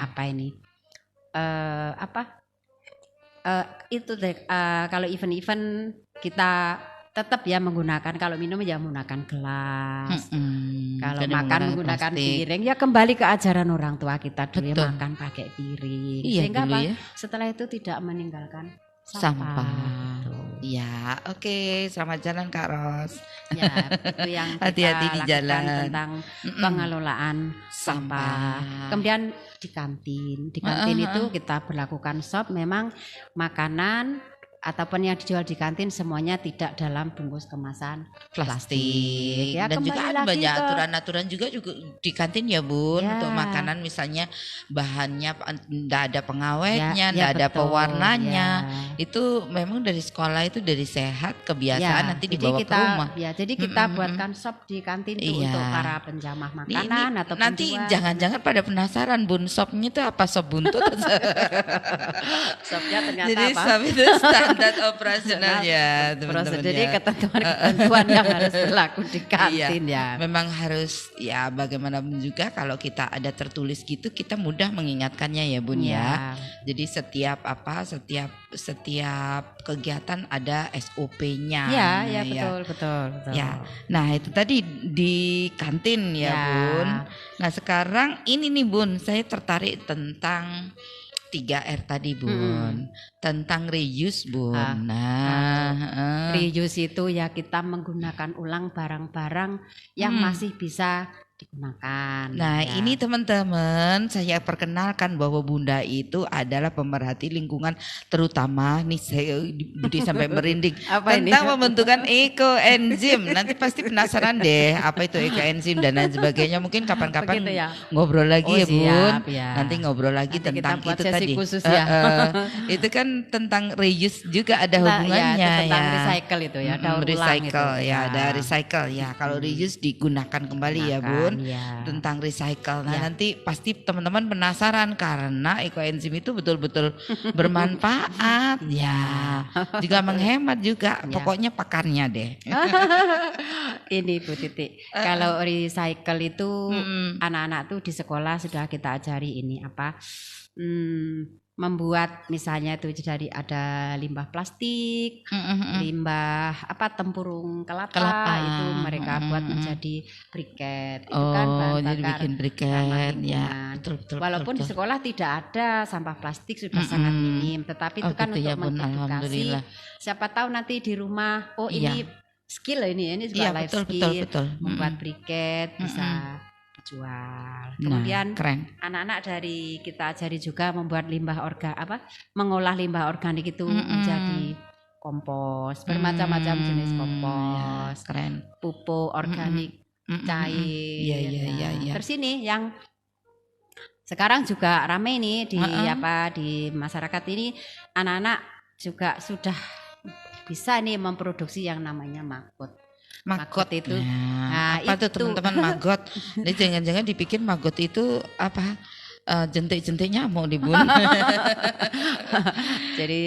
Speaker 3: kalau event-event kita tetap ya menggunakan, kalau minum ya menggunakan gelas. Kalau
Speaker 2: Jadi
Speaker 3: makan menggunakan piring, ya kembali ke ajaran orang tua kita dulu ya, makan pakai piring.
Speaker 2: Iya,
Speaker 3: sehingga
Speaker 2: dulu ya.
Speaker 3: setelah itu tidak meninggalkan
Speaker 2: sampah. Ya, oke. Selamat jalan Kak Ros.
Speaker 3: Ya, itu yang kita
Speaker 2: hati-hati di
Speaker 3: lakukan
Speaker 2: jalan
Speaker 3: tentang pengelolaan sampah. Kemudian di kantin itu kita berlakukan shop, memang makanan ataupun yang dijual di kantin semuanya tidak dalam bungkus kemasan plastik. Ya,
Speaker 2: dan juga ada banyak aturan-aturan juga di kantin ya Bun,
Speaker 3: ya.
Speaker 2: untuk makanan misalnya bahannya tidak ada pengawetnya, tidak ada
Speaker 3: betul,
Speaker 2: pewarnanya.
Speaker 3: ya.
Speaker 2: Itu memang dari sekolah itu dari sehat kebiasaan nanti dibawa ke rumah.
Speaker 3: Ya, jadi kita buatkan shop di kantin itu untuk para penjamah makanan atau
Speaker 2: nanti
Speaker 3: penjual.
Speaker 2: Jangan-jangan pada penasaran Bun, shopnya itu apa, shop buntut?
Speaker 3: Shopnya ternyata
Speaker 2: jadi
Speaker 3: apa?
Speaker 2: shop itu standar operasionalnya teman-teman.
Speaker 3: Jadi ketentuan yang harus berlaku di kantin ya.
Speaker 2: Memang harus ya, bagaimanapun juga kalau kita ada tertulis gitu kita mudah mengingatkannya ya Bun ya. Jadi setiap kegiatan ada SOP-nya.
Speaker 3: Ya, betul.
Speaker 2: Ya. Nah, itu tadi di kantin ya Bun. Nah, sekarang ini nih Bun, saya tertarik tentang 3R tadi Bun, tentang reuse Bun.
Speaker 3: Reuse itu ya kita menggunakan ulang barang-barang yang masih bisa digunakan.
Speaker 2: Nah, ini teman-teman saya perkenalkan bahwa Bunda itu adalah pemerhati lingkungan, terutama nih saya Budi sampai merinding tentang pembentukan ekoenzim. Nanti pasti penasaran deh apa itu ekoenzim dan lain sebagainya. Mungkin kapan-kapan ngobrol lagi ya Bun. Nanti ngobrol lagi
Speaker 3: nanti
Speaker 2: tentang
Speaker 3: kita buat
Speaker 2: itu
Speaker 3: sesi
Speaker 2: tadi.
Speaker 3: Khusus ya.
Speaker 2: Itu kan tentang reuse juga ada hubungannya
Speaker 3: ya. Tentang recycle itu ya, daur ulang itu.
Speaker 2: Ada recycle ya. Kalau reuse digunakan kembali ya Bun. Tentang recycle. Nah, nanti pasti teman-teman penasaran karena ekoenzim itu betul-betul bermanfaat ya. Juga menghemat juga. Pokoknya pakarnya deh.
Speaker 3: Ini Bu Titi. Kalau recycle itu anak-anak tuh di sekolah sudah kita ajari ini membuat misalnya itu dari ada limbah plastik, limbah tempurung kelapa itu mereka buat menjadi briket. Itu kan bahan
Speaker 2: jadi
Speaker 3: bakar
Speaker 2: bikin briket ya. Betul,
Speaker 3: walaupun di sekolah tidak ada sampah plastik, sudah sangat minim, tetapi itu kan untuk mengedukasi. Siapa tahu nanti di rumah ini skill ini juga life skill, membuat briket bisa jual. Kemudian anak-anak dari kita ajari juga membuat mengolah limbah organik itu menjadi kompos, bermacam-macam jenis kompos,
Speaker 2: ya, keren.
Speaker 3: pupuk organik cair.
Speaker 2: Iya.
Speaker 3: Terus ini yang sekarang juga ramai nih di masyarakat ini, anak-anak juga sudah bisa nih memproduksi yang namanya maggot. Maggot itu
Speaker 2: apa tuh teman-teman maggot? Ini jangan-jangan dipikir maggot itu apa? Jentik-jentik nyamuk nih Bun.
Speaker 3: Jadi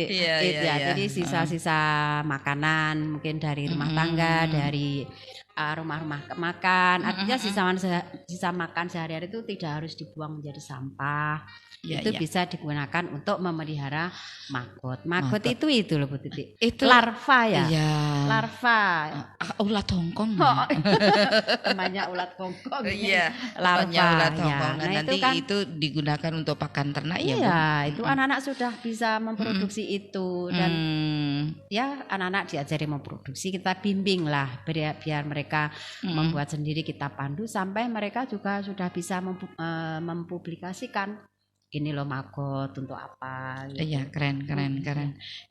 Speaker 3: jadi sisa-sisa makanan mungkin dari rumah tangga, dari rumah-rumah makan. Artinya sisa makan sehari-hari itu tidak harus dibuang menjadi sampah. Itu bisa digunakan untuk memelihara maggot. Maggot itu loh Bu Titi. Itu larva ya.
Speaker 2: Iya.
Speaker 3: Larva.
Speaker 2: Ulat hongkong.
Speaker 3: Namanya ulat hongkong.
Speaker 2: Iya.
Speaker 3: Larva.
Speaker 2: Ulat hongkong.
Speaker 3: Nah,
Speaker 2: nanti
Speaker 3: kan,
Speaker 2: itu digunakan untuk pakan ternak ya.
Speaker 3: Iya, itu anak-anak sudah bisa memproduksi itu dan ya anak-anak diajari memproduksi, kita bimbing lah biar mereka membuat sendiri, kita pandu sampai mereka juga sudah bisa mempublikasikan ini loh maggot untuk apa gitu.
Speaker 2: Iya, keren.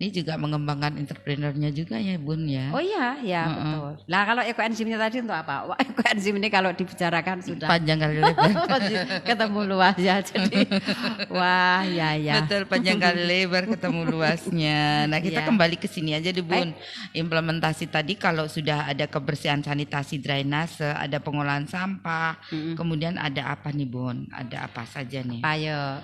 Speaker 2: Ini juga mengembangkan entrepreneurnya juga ya Bun ya.
Speaker 3: Oh iya, betul. Nah kalau ekoenzimnya tadi untuk apa? Wah, ekoenzim ini kalau dibicarakan sudah
Speaker 2: panjang kali lebar.
Speaker 3: Ketemu luas ya, jadi wah ya.
Speaker 2: Betul, panjang kali lebar ketemu luasnya. Nah kita kembali ke sini aja deh Bun. Implementasi tadi kalau sudah ada kebersihan sanitasi drainase, ada pengolahan sampah, kemudian ada apa nih Bun? Ada apa saja nih?
Speaker 3: Ayo.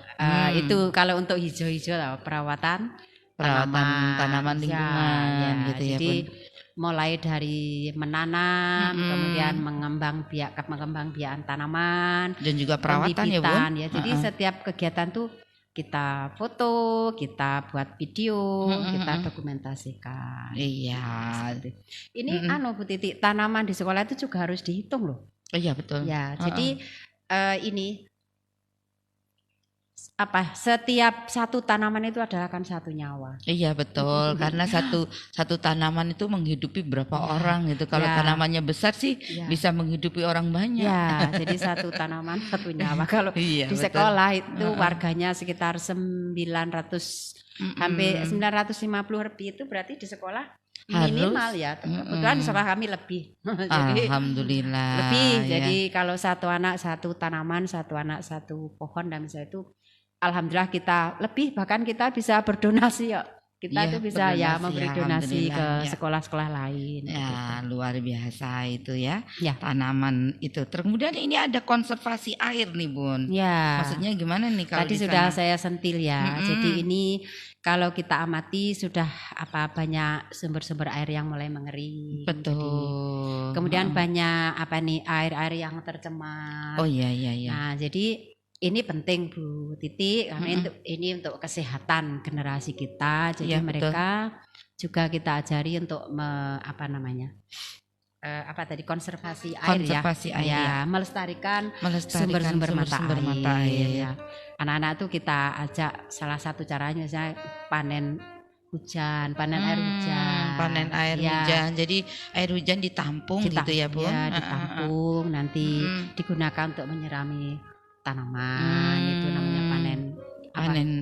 Speaker 3: Itu kalau untuk hijau-hijau lah, perawatan tanaman lingkungan gitu ya Bun. Mulai dari menanam, kemudian mengembang biakan tanaman
Speaker 2: dan juga perawatan ya Bun.
Speaker 3: Ya. Jadi setiap kegiatan tuh kita foto, kita buat video, kita dokumentasikan.
Speaker 2: Iya.
Speaker 3: Ini Bu Titi, tanaman di sekolah itu juga harus dihitung loh.
Speaker 2: Iya betul.
Speaker 3: Ya, jadi ini setiap satu tanaman itu adalah kan satu nyawa.
Speaker 2: Iya betul, karena satu tanaman itu menghidupi berapa orang gitu. Kalau tanamannya besar sih bisa menghidupi orang banyak.
Speaker 3: Ya, jadi satu tanaman satu nyawa. Kalau di sekolah itu warganya sekitar 900 hampir 950 lebih, itu berarti di sekolah minimal ya. Kebetulan di sekolah kami lebih. Jadi,
Speaker 2: alhamdulillah.
Speaker 3: Lebih. Jadi kalau satu anak satu tanaman, satu anak satu pohon, dan misalnya itu alhamdulillah kita lebih, bahkan kita bisa berdonasi ya. Kita itu bisa memberi donasi ke sekolah-sekolah lain.
Speaker 2: Ya, gitu. Luar biasa itu ya. Tanaman itu. Kemudian ini ada konservasi air nih Bun.
Speaker 3: Ya.
Speaker 2: Maksudnya gimana nih kalau
Speaker 3: tadi sudah saya sentil ya. Jadi ini kalau kita amati sudah banyak sumber-sumber air yang mulai mengering.
Speaker 2: Betul.
Speaker 3: Jadi, kemudian banyak air-air yang tercemar.
Speaker 2: Oh iya.
Speaker 3: Nah, jadi ini penting Bu Titi karena ini untuk kesehatan generasi kita. Jadi mereka juga kita ajari untuk konservasi air ya. Melestarikan sumber-sumber mata air. Ya. Anak-anak tuh kita ajak, salah satu caranya saya panen air hujan. Jadi air hujan ditampung gitu ya Bu. Ya, ditampung nanti digunakan untuk menyirami tanaman, itu namanya panen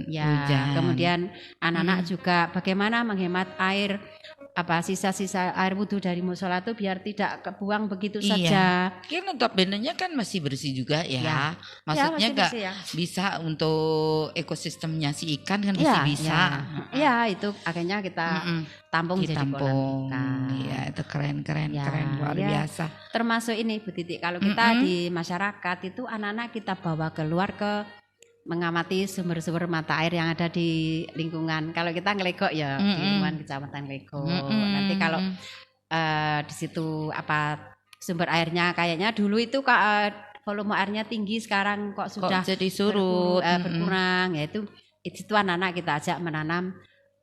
Speaker 3: hujan. Kemudian anak-anak juga bagaimana menghemat air, sisa-sisa air wudhu dari musola itu biar tidak kebuang begitu saja.
Speaker 2: Kan notabene-nya kan masih bersih juga ya. Maksudnya enggak bisa untuk ekosistemnya si ikan kan masih bisa.
Speaker 3: Ya, itu akhirnya kita tampung jadi kolam ikan.
Speaker 2: Iya, itu keren luar biasa.
Speaker 3: Termasuk ini Bu Titi, kalau kita di masyarakat itu anak-anak kita bawa keluar ke mengamati sumber-sumber mata air yang ada di lingkungan. Kalau kita ngelegok ya di lingkungan Kecamatan Legok. Nanti kalau di situ sumber airnya kayaknya dulu itu volume airnya tinggi, sekarang kok sudah
Speaker 2: jadi surut,
Speaker 3: berkurang. Ya itu anak-anak kita ajak menanam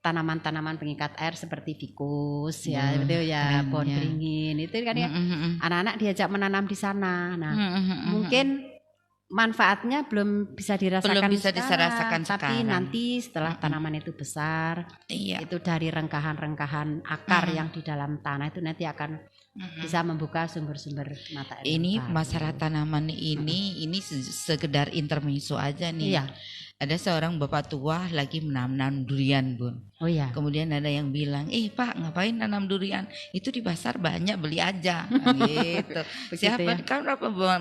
Speaker 3: tanaman-tanaman pengikat air seperti fikus pohon beringin. Itu kan ya anak-anak diajak menanam di sana. Nah, mungkin manfaatnya belum bisa dirasakan sekarang, tapi nanti setelah tanaman itu besar, itu dari rengkahan-rengkahan akar yang di dalam tanah itu nanti akan bisa membuka sumber-sumber mata air.
Speaker 2: Ini
Speaker 3: baru.
Speaker 2: masalah tanaman ini sekedar intermezzo aja nih.
Speaker 3: Iya.
Speaker 2: Ada seorang bapak tua lagi menanam durian, Bun.
Speaker 3: Oh iya.
Speaker 2: Kemudian ada yang bilang, Pak ngapain nanam durian? Itu di pasar banyak, beli aja. Nah, gitu. Siapa?
Speaker 3: Ya?
Speaker 2: Kan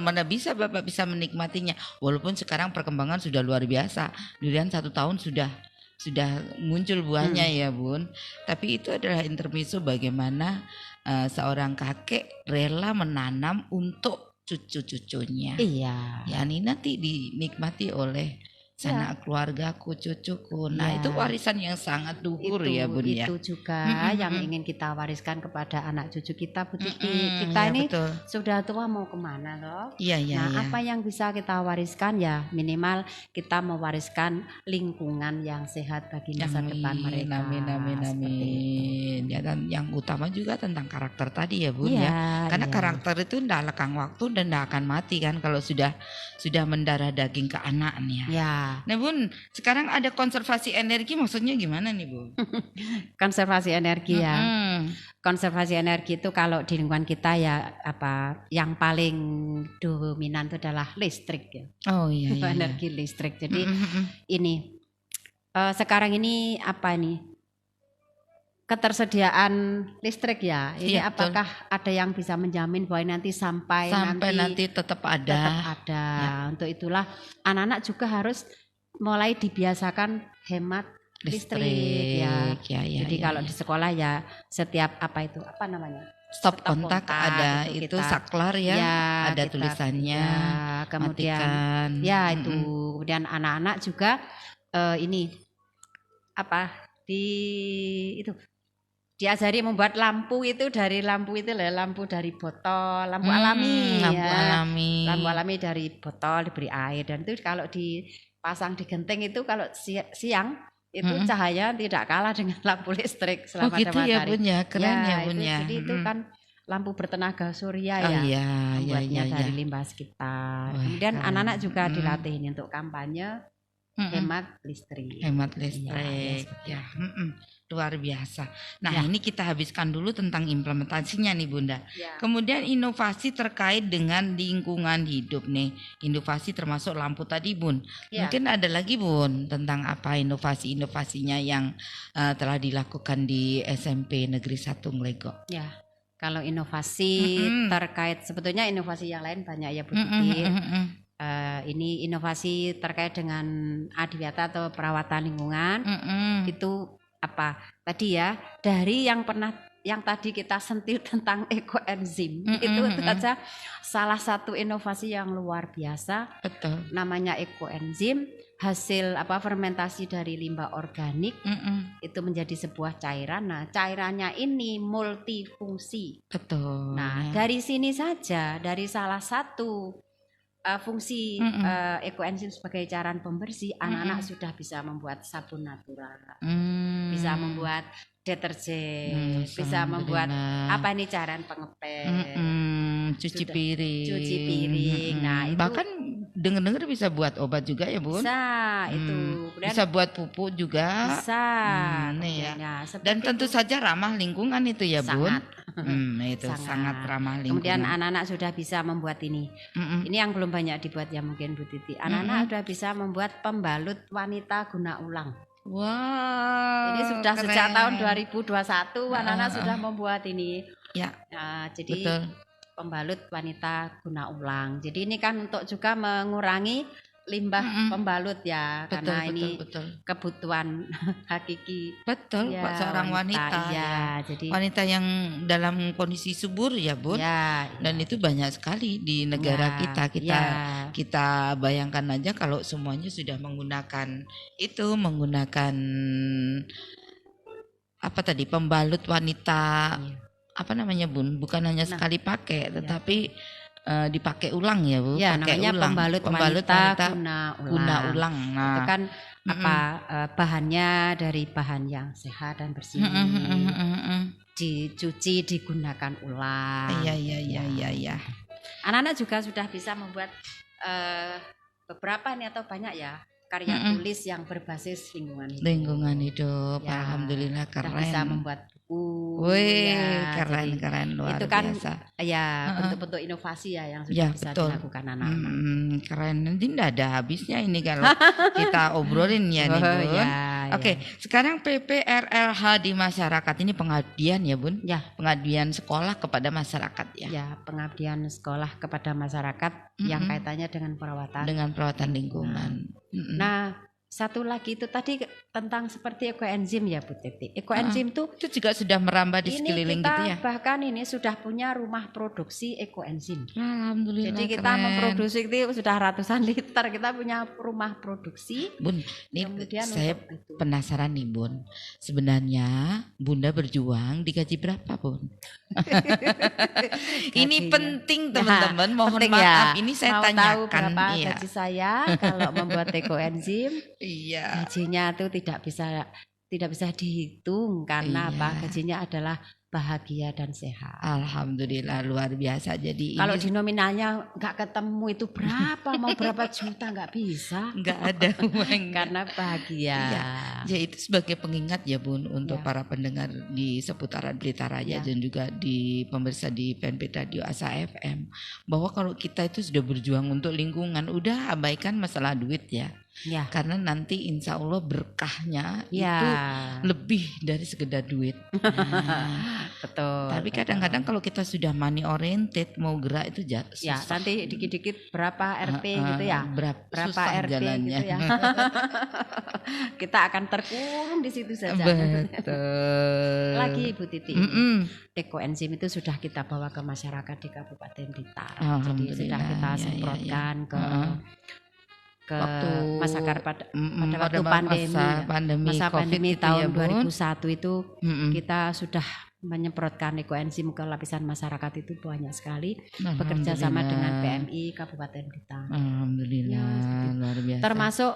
Speaker 2: mana bisa Bapak bisa menikmatinya. Walaupun sekarang perkembangan sudah luar biasa. Durian 1 tahun sudah muncul buahnya ya Bun. Tapi itu adalah intermezzo bagaimana seorang kakek rela menanam untuk cucu-cucunya.
Speaker 3: Iya.
Speaker 2: Ya ini nanti dinikmati oleh sanak keluargaku, cucuku. Nah itu warisan yang sangat luhur ya Bun ya.
Speaker 3: Itu juga yang ingin kita wariskan kepada anak cucu kita, Bu Titi. Kita
Speaker 2: ya,
Speaker 3: ini
Speaker 2: betul.
Speaker 3: sudah tua mau kemana loh?
Speaker 2: Iya.
Speaker 3: Nah apa yang bisa kita wariskan ya minimal kita mewariskan lingkungan yang sehat bagi masa depan mereka.
Speaker 2: Amin. Ya, dan yang utama juga tentang karakter tadi ya Bun ya. Karena karakter itu tidak lekang waktu dan tidak akan mati kan kalau sudah mendarah daging ke anaknya.
Speaker 3: Ya.
Speaker 2: Nah Bun, sekarang ada konservasi energi maksudnya gimana nih Bu?
Speaker 3: Konservasi energi ya. Konservasi energi itu kalau di lingkungan kita ya yang paling dominan itu adalah listrik ya.
Speaker 2: Oh iya.
Speaker 3: Energi listrik. Jadi ini sekarang ini ketersediaan listrik ya. Ini
Speaker 2: iya,
Speaker 3: apakah ada yang bisa menjamin bahwa nanti sampai
Speaker 2: nanti tetap ada.
Speaker 3: Ya. Untuk itulah anak-anak juga harus mulai dibiasakan hemat listrik ya. Jadi kalau di sekolah ya setiap apa namanya?
Speaker 2: Stop kontak ada itu saklar ya, ada tulisannya.
Speaker 3: Kemudian
Speaker 2: matikan.
Speaker 3: Ya itu. Kemudian anak-anak juga diajari membuat lampu dari botol, lampu alami. Lampu alami dari botol diberi air dan itu kalau dipasang di genteng itu kalau siang itu cahaya tidak kalah dengan lampu listrik selama
Speaker 2: gitu
Speaker 3: matahari.
Speaker 2: Ya Bun ya, keren ya Bun ya.
Speaker 3: Jadi itu kan lampu bertenaga surya
Speaker 2: membuatnya
Speaker 3: dari limbah sekitar. Kemudian anak-anak juga dilatih ini untuk kampanye hemat listrik.
Speaker 2: Ya. Luar biasa. Nah ini kita habiskan dulu tentang implementasinya nih Bunda. Kemudian inovasi terkait dengan lingkungan hidup nih. Inovasi termasuk lampu tadi Bun. Mungkin ada lagi Bun tentang apa inovasi-inovasinya yang telah dilakukan di SMP Negeri 1 Nglegok.
Speaker 3: Ya. Kalau inovasi terkait sebetulnya inovasi yang lain banyak ya Bu Titi. Ini inovasi terkait dengan adiwiyata atau perawatan lingkungan. Itu tadi ya dari yang tadi kita sentuh tentang ekoenzim itu saja salah satu inovasi yang luar biasa.
Speaker 2: Betul.
Speaker 3: Namanya ekoenzim, hasil fermentasi dari limbah organik itu menjadi sebuah cairan. Nah cairannya ini multifungsi.
Speaker 2: Betul.
Speaker 3: Nah dari sini saja dari salah satu fungsi ekoenzim sebagai cairan pembersih, anak-anak sudah bisa membuat sabun natural, bisa membuat deterjen, bisa membuat cairan pengepel,
Speaker 2: cuci piring.
Speaker 3: Nah itu
Speaker 2: bahkan dengar-dengar bisa buat obat juga ya Bun.
Speaker 3: Bisa itu. Kemudian
Speaker 2: bisa buat pupuk juga.
Speaker 3: Bisa.
Speaker 2: Dan tentu saja ramah lingkungan itu ya Bun. Itu sangat ramah lingkungan.
Speaker 3: Kemudian anak-anak sudah bisa membuat ini. Ini yang belum banyak dibuat ya mungkin Bu Titi. Anak-anak sudah bisa membuat pembalut wanita guna ulang.
Speaker 2: Wow.
Speaker 3: Ini sudah keren. Sejak tahun 2021 anak-anak sudah membuat ini.
Speaker 2: Ya.
Speaker 3: Jadi
Speaker 2: betul.
Speaker 3: Pembalut wanita guna ulang. Jadi ini kan untuk juga mengurangi limbah pembalut ya, karena ini kebutuhan hakiki.
Speaker 2: Betul, ya, seorang wanita.
Speaker 3: Jadi
Speaker 2: wanita yang dalam kondisi subur ya Bun. Dan itu banyak sekali di negara kita. Kita bayangkan aja kalau semuanya sudah menggunakan pembalut wanita. Apa namanya Bun? Bukan hanya sekali pakai, tetapi dipakai ulang ya Bu.
Speaker 3: Ya, namanya ulang. Pembalut wanita guna ulang. Nah, itu kan bahannya dari bahan yang sehat dan bersih. Dicuci, digunakan ulang.
Speaker 2: Iya.
Speaker 3: Anak-anak juga sudah bisa membuat beberapa ini atau banyak ya karya tulis yang berbasis lingkungan hidup.
Speaker 2: Lingkungan hidup,
Speaker 3: Ya,
Speaker 2: alhamdulillah
Speaker 3: Sudah
Speaker 2: keren.
Speaker 3: bisa membuat buku.
Speaker 2: Wih,
Speaker 3: Ya,
Speaker 2: keren
Speaker 3: jadi
Speaker 2: keren luar
Speaker 3: itu kan
Speaker 2: biasa.
Speaker 3: ya bentuk-bentuk inovasi ya yang sudah
Speaker 2: Ya,
Speaker 3: bisa
Speaker 2: betul.
Speaker 3: dilakukan anak-anak.
Speaker 2: Keren. Nanti enggak ada habisnya ini kalau kita obrolin ya nih,
Speaker 3: Oh,
Speaker 2: Bun.
Speaker 3: ya,
Speaker 2: Oke, sekarang PPRLH di masyarakat ini pengabdian ya, Bun?
Speaker 3: Ya.
Speaker 2: Pengabdian sekolah kepada masyarakat ya.
Speaker 3: Ya, pengabdian sekolah kepada masyarakat yang kaitannya dengan perawatan.
Speaker 2: Dengan perawatan lingkungan.
Speaker 3: Nah, satu lagi itu tadi tentang seperti ekoenzim ya Bu Titi. Ekoenzim tuh
Speaker 2: Itu juga sudah merambah di
Speaker 3: ini
Speaker 2: sekeliling
Speaker 3: kita
Speaker 2: gitu ya.
Speaker 3: bahkan ini sudah punya rumah produksi ekoenzim.
Speaker 2: Alhamdulillah.
Speaker 3: Jadi kita
Speaker 2: keren.
Speaker 3: memproduksi itu sudah ratusan liter. Kita punya rumah produksi.
Speaker 2: Bun, ini
Speaker 3: Kemudian
Speaker 2: saya
Speaker 3: untuk itu.
Speaker 2: penasaran nih, Bun. Sebenarnya Bunda berjuang digaji berapa, Bun? Ini
Speaker 3: Gajinya.
Speaker 2: penting teman-teman. Mohon
Speaker 3: penting
Speaker 2: maaf,
Speaker 3: ya.
Speaker 2: ini saya
Speaker 3: Mau tahu
Speaker 2: tanyakan.
Speaker 3: berapa
Speaker 2: Iya.
Speaker 3: gaji saya kalau membuat ekoenzim?
Speaker 2: Iya.
Speaker 3: Gajinya itu tidak bisa dihitung karena
Speaker 2: Iya.
Speaker 3: apa? Gajinya adalah bahagia dan sehat.
Speaker 2: Alhamdulillah luar biasa. Jadi
Speaker 3: Kalau
Speaker 2: ini
Speaker 3: di nominalnya nggak ketemu itu berapa, mau berapa juta nggak bisa.
Speaker 2: nggak ada uang.
Speaker 3: Karena bahagia.
Speaker 2: Iya. Ya itu sebagai pengingat ya Bun untuk
Speaker 3: Ya.
Speaker 2: para pendengar di seputaran Blitar Raya
Speaker 3: Ya.
Speaker 2: dan juga di pemirsa di PNP Radio Asa FM bahwa kalau kita itu sudah berjuang untuk lingkungan udah abaikan masalah duit ya.
Speaker 3: Ya.
Speaker 2: Karena nanti insya Allah berkahnya
Speaker 3: Ya.
Speaker 2: itu lebih dari sekedar duit. Nah,
Speaker 3: Betul.
Speaker 2: tapi
Speaker 3: betul.
Speaker 2: kadang-kadang kalau kita sudah money oriented mau gerak itu
Speaker 3: ya
Speaker 2: susah.
Speaker 3: nanti dikit-dikit berapa RP gitu ya.
Speaker 2: Berapa
Speaker 3: Berapa RP
Speaker 2: jalannya.
Speaker 3: gitu ya. Kita akan terkurung di situ saja.
Speaker 2: Betul.
Speaker 3: Lagi Bu Titi. Ekoenzim itu sudah kita bawa ke masyarakat di Kabupaten Blitar. Jadi
Speaker 2: Alhamdulillah,
Speaker 3: sudah kita
Speaker 2: ya,
Speaker 3: semprotkan ke
Speaker 2: Waktu
Speaker 3: masyarakat pada waktu
Speaker 2: masa pandemi
Speaker 3: masa
Speaker 2: COVID
Speaker 3: pandemi
Speaker 2: itu
Speaker 3: tahun
Speaker 2: ya, Bun.
Speaker 3: 2001 itu kita sudah menyemprotkan ekoenzim ke lapisan masyarakat itu banyak sekali bekerja sama dengan PMI Kabupaten Blitar.
Speaker 2: Alhamdulillah,
Speaker 3: Ya,
Speaker 2: luar biasa.
Speaker 3: Termasuk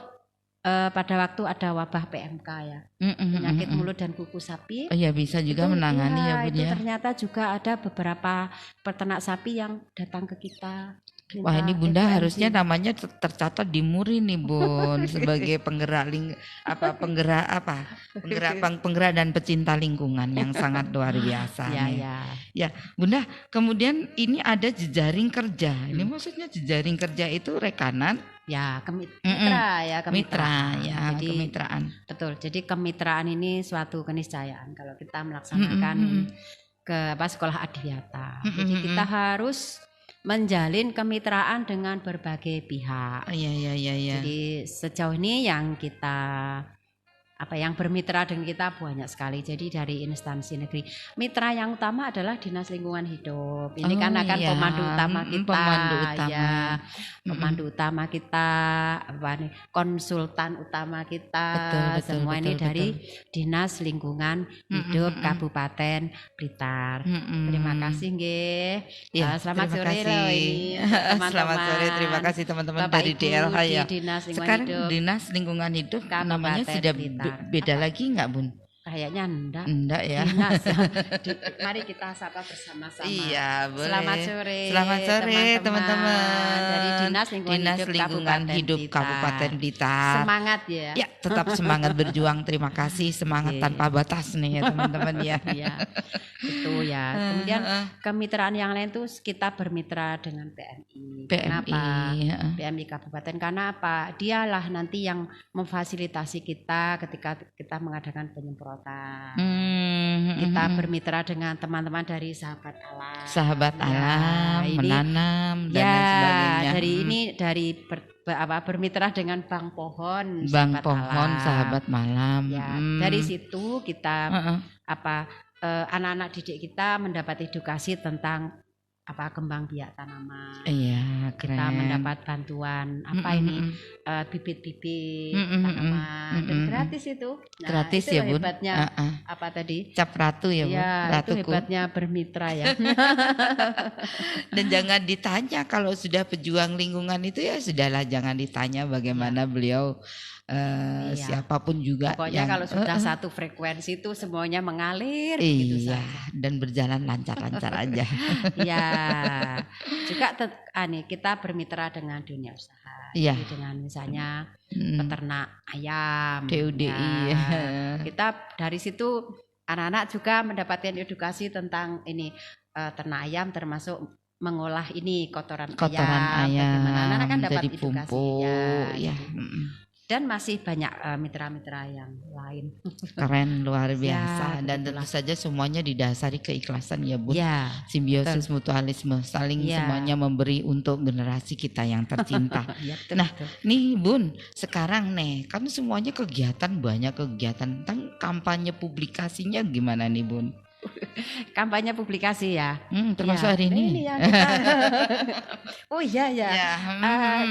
Speaker 3: pada waktu ada wabah PMK ya, penyakit mulut dan kuku sapi.
Speaker 2: Oh ya bisa juga
Speaker 3: Itu,
Speaker 2: menangani
Speaker 3: iya,
Speaker 2: ya Bun
Speaker 3: itu
Speaker 2: ya.
Speaker 3: ternyata juga ada beberapa peternak sapi yang datang ke kita.
Speaker 2: Wah ini Bunda
Speaker 3: ekoenzim.
Speaker 2: harusnya namanya tercatat di MURI nih Bun sebagai penggerak penggerak dan pecinta lingkungan yang sangat luar biasa.
Speaker 3: Ya,
Speaker 2: nih.
Speaker 3: ya.
Speaker 2: Ya Bunda, kemudian ini ada jejaring kerja. Ini maksudnya jejaring kerja itu rekanan
Speaker 3: Ya, mitra ya,
Speaker 2: mitra
Speaker 3: kemitraan.
Speaker 2: ya,
Speaker 3: Jadi
Speaker 2: kemitraan.
Speaker 3: betul. Jadi kemitraan ini suatu keniscayaan kalau kita melaksanakan sekolah adiwiyata. Jadi kita harus menjalin kemitraan dengan berbagai pihak.
Speaker 2: Iya.
Speaker 3: Jadi sejauh ini yang bermitra dengan kita banyak sekali. Jadi dari instansi negeri. Mitra yang utama adalah Dinas Lingkungan Hidup. Ini kan akan
Speaker 2: iya.
Speaker 3: pemandu utama kita.
Speaker 2: Pemandu utama.
Speaker 3: Ya, pemandu utama kita, konsultan utama kita.
Speaker 2: Betul,
Speaker 3: Semua ini
Speaker 2: betul.
Speaker 3: dari Dinas Lingkungan Hidup Kabupaten Blitar. Terima kasih nggih.
Speaker 2: Ya,
Speaker 3: Selamat
Speaker 2: terima
Speaker 3: sore
Speaker 2: kasih.
Speaker 3: loh ini teman-teman.
Speaker 2: Selamat sore, terima kasih teman-teman
Speaker 3: Bapak
Speaker 2: dari
Speaker 3: Ibu
Speaker 2: DLH
Speaker 3: di
Speaker 2: ya.
Speaker 3: Dinas Lingkungan
Speaker 2: Sekarang
Speaker 3: Hidup.
Speaker 2: Dinas Lingkungan Hidup
Speaker 3: Kabupaten
Speaker 2: namanya sudah
Speaker 3: Blitar.
Speaker 2: beda lagi nggak Bun?
Speaker 3: Kayaknya enggak.
Speaker 2: Enggak ya.
Speaker 3: Dinas. Mari kita sapa bersama-sama.
Speaker 2: Iya, boleh.
Speaker 3: Selamat sore.
Speaker 2: Selamat sore teman-teman.
Speaker 3: Dari Dinas Lingkungan
Speaker 2: Hidup Kabupaten Blitar.
Speaker 3: Semangat ya.
Speaker 2: Ya, tetap semangat berjuang. Terima kasih, semangat
Speaker 3: Oke.
Speaker 2: tanpa batas nih ya teman-teman ya.
Speaker 3: Iya. Itu ya. Kemudian kemitraan yang lain tuh kita bermitra dengan PMI. Kenapa? PMI Kabupaten karena apa? Dialah nanti yang memfasilitasi kita ketika kita mengadakan penyemprotan. Kita bermitra dengan teman-teman dari Sahabat Alam.
Speaker 2: Sahabat
Speaker 3: Ya,
Speaker 2: alam,
Speaker 3: ini-
Speaker 2: menanam dan
Speaker 3: Ya,
Speaker 2: lain sebagainya.
Speaker 3: dari bermitra dengan Bank Pohon,
Speaker 2: Bang
Speaker 3: Sahabat
Speaker 2: Pohon,
Speaker 3: Alam.
Speaker 2: Sahabat Malam.
Speaker 3: Ya, dari situ kita
Speaker 2: Heeh.
Speaker 3: anak-anak didik kita mendapat edukasi tentang kembang biak tanaman.
Speaker 2: Iya, keren.
Speaker 3: Kita mendapat bantuan bibit-bibit tanaman dan gratis itu. Nah,
Speaker 2: Gratis
Speaker 3: itu
Speaker 2: ya Bun.
Speaker 3: hebatnya
Speaker 2: Heeh.
Speaker 3: apa tadi?
Speaker 2: Cap ratu ya Bun.
Speaker 3: Ya, itu
Speaker 2: Ratuku.
Speaker 3: hebatnya bermitra ya.
Speaker 2: Dan jangan ditanya kalau sudah pejuang lingkungan itu ya sudahlah, jangan ditanya bagaimana beliau siapapun juga.
Speaker 3: Pokoknya kalau sudah satu frekuensi itu semuanya mengalir
Speaker 2: Iya,
Speaker 3: begitu saja.
Speaker 2: dan berjalan lancar-lancar aja.
Speaker 3: Ya, Juga kita bermitra dengan dunia usaha.
Speaker 2: Iya.
Speaker 3: Jadi dengan misalnya peternak ayam.
Speaker 2: DUDI.
Speaker 3: Kita dari situ anak-anak juga mendapatkan edukasi tentang ini ternak ayam, termasuk mengolah ini kotoran ayam. Bagaimana anak-anak kan dapat
Speaker 2: jadi
Speaker 3: edukasi
Speaker 2: pupuk, ya.
Speaker 3: Dan masih banyak mitra-mitra yang lain.
Speaker 2: Keren, luar biasa.
Speaker 3: Ya,
Speaker 2: dan tentu saja semuanya didasari keikhlasan ya Bun.
Speaker 3: Ya,
Speaker 2: Simbiosis mutualisme, saling semuanya memberi untuk generasi kita yang tercinta.
Speaker 3: ya,
Speaker 2: nih Bun, sekarang nih kan semuanya banyak kegiatan tentang kampanye publikasinya gimana nih Bun?
Speaker 3: Kampanye publikasi ya.
Speaker 2: Termasuk hari ini.
Speaker 3: Ya, kita. Oh iya ya.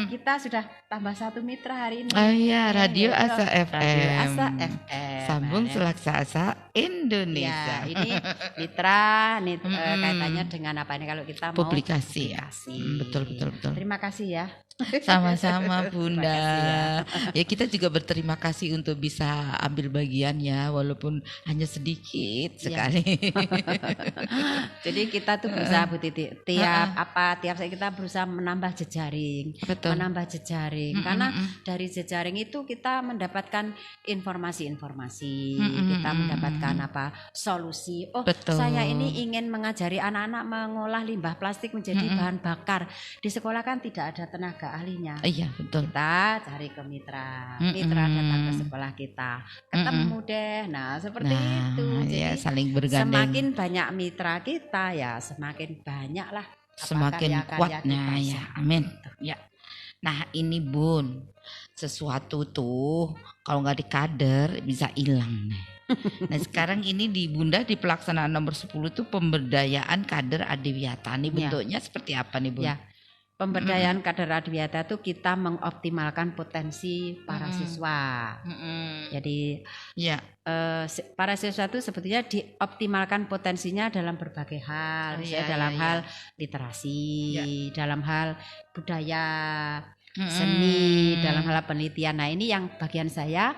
Speaker 3: Kita sudah tambah 1 mitra hari ini.
Speaker 2: Oh iya, Radio Asa FM.
Speaker 3: Radio Asa FM.
Speaker 2: Sambung Selaksa Asa Indonesia.
Speaker 3: Ya, ini mitra kaitannya dengan apa ini kalau kita mau
Speaker 2: publikasi. Ya. Betul.
Speaker 3: Terima kasih ya.
Speaker 2: Sama-sama Bunda.
Speaker 3: Ya,
Speaker 2: kita juga berterima kasih untuk bisa ambil bagian ya, walaupun hanya sedikit sekali.
Speaker 3: Jadi kita tuh berusaha Bu Titi, tiap saat kita berusaha menambah jejaring.
Speaker 2: Betul.
Speaker 3: Menambah jejaring karena dari jejaring itu kita mendapatkan informasi-informasi, kita mendapatkan solusi. Oh,
Speaker 2: betul.
Speaker 3: Saya ini ingin mengajari anak-anak mengolah limbah plastik menjadi bahan bakar. Di sekolah kan tidak ada tenaga ahlinya.
Speaker 2: Iya, betul.
Speaker 3: Kita cari ke mitra datang ke sekolah kita, ketemu deh. Nah, seperti itu.
Speaker 2: Ya,
Speaker 3: jadi
Speaker 2: saling bergandeng.
Speaker 3: semakin banyak mitra kita ya, semakin banyaklah
Speaker 2: semakin kuatnya ya. Amin.
Speaker 3: Ya.
Speaker 2: Nah, ini Bun, sesuatu tuh kalau nggak dikader bisa hilang nih. Nah, sekarang ini di Bunda di pelaksanaan nomor 10 itu pemberdayaan kader Adiwiyata. Nih bentuknya seperti apa nih Bun?
Speaker 3: Ya. Pemberdayaan kader Adiwiyata itu kita mengoptimalkan potensi para siswa. Jadi para siswa itu sebetulnya dioptimalkan potensinya dalam berbagai hal, dalam hal literasi, dalam hal budaya, seni, dalam hal penelitian. Nah, ini yang bagian saya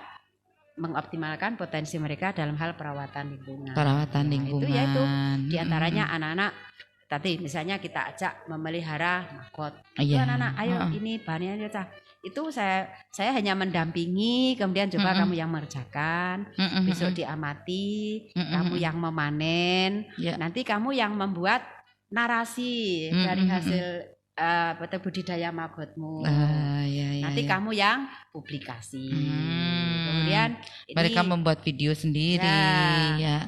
Speaker 3: mengoptimalkan potensi mereka dalam hal perawatan lingkungan.
Speaker 2: Lingkungan.
Speaker 3: Itu yaitu diantaranya anak-anak. Tadi misalnya kita ajak memelihara magot. Anak-anak, ayo ini bahannya aja. Itu saya hanya mendampingi, kemudian coba kamu yang mengerjakan, besok diamati, kamu yang memanen, nanti kamu yang membuat narasi dari hasil budidaya magotmu. Nanti kamu yang publikasi. Kemudian
Speaker 2: mereka membuat video sendiri.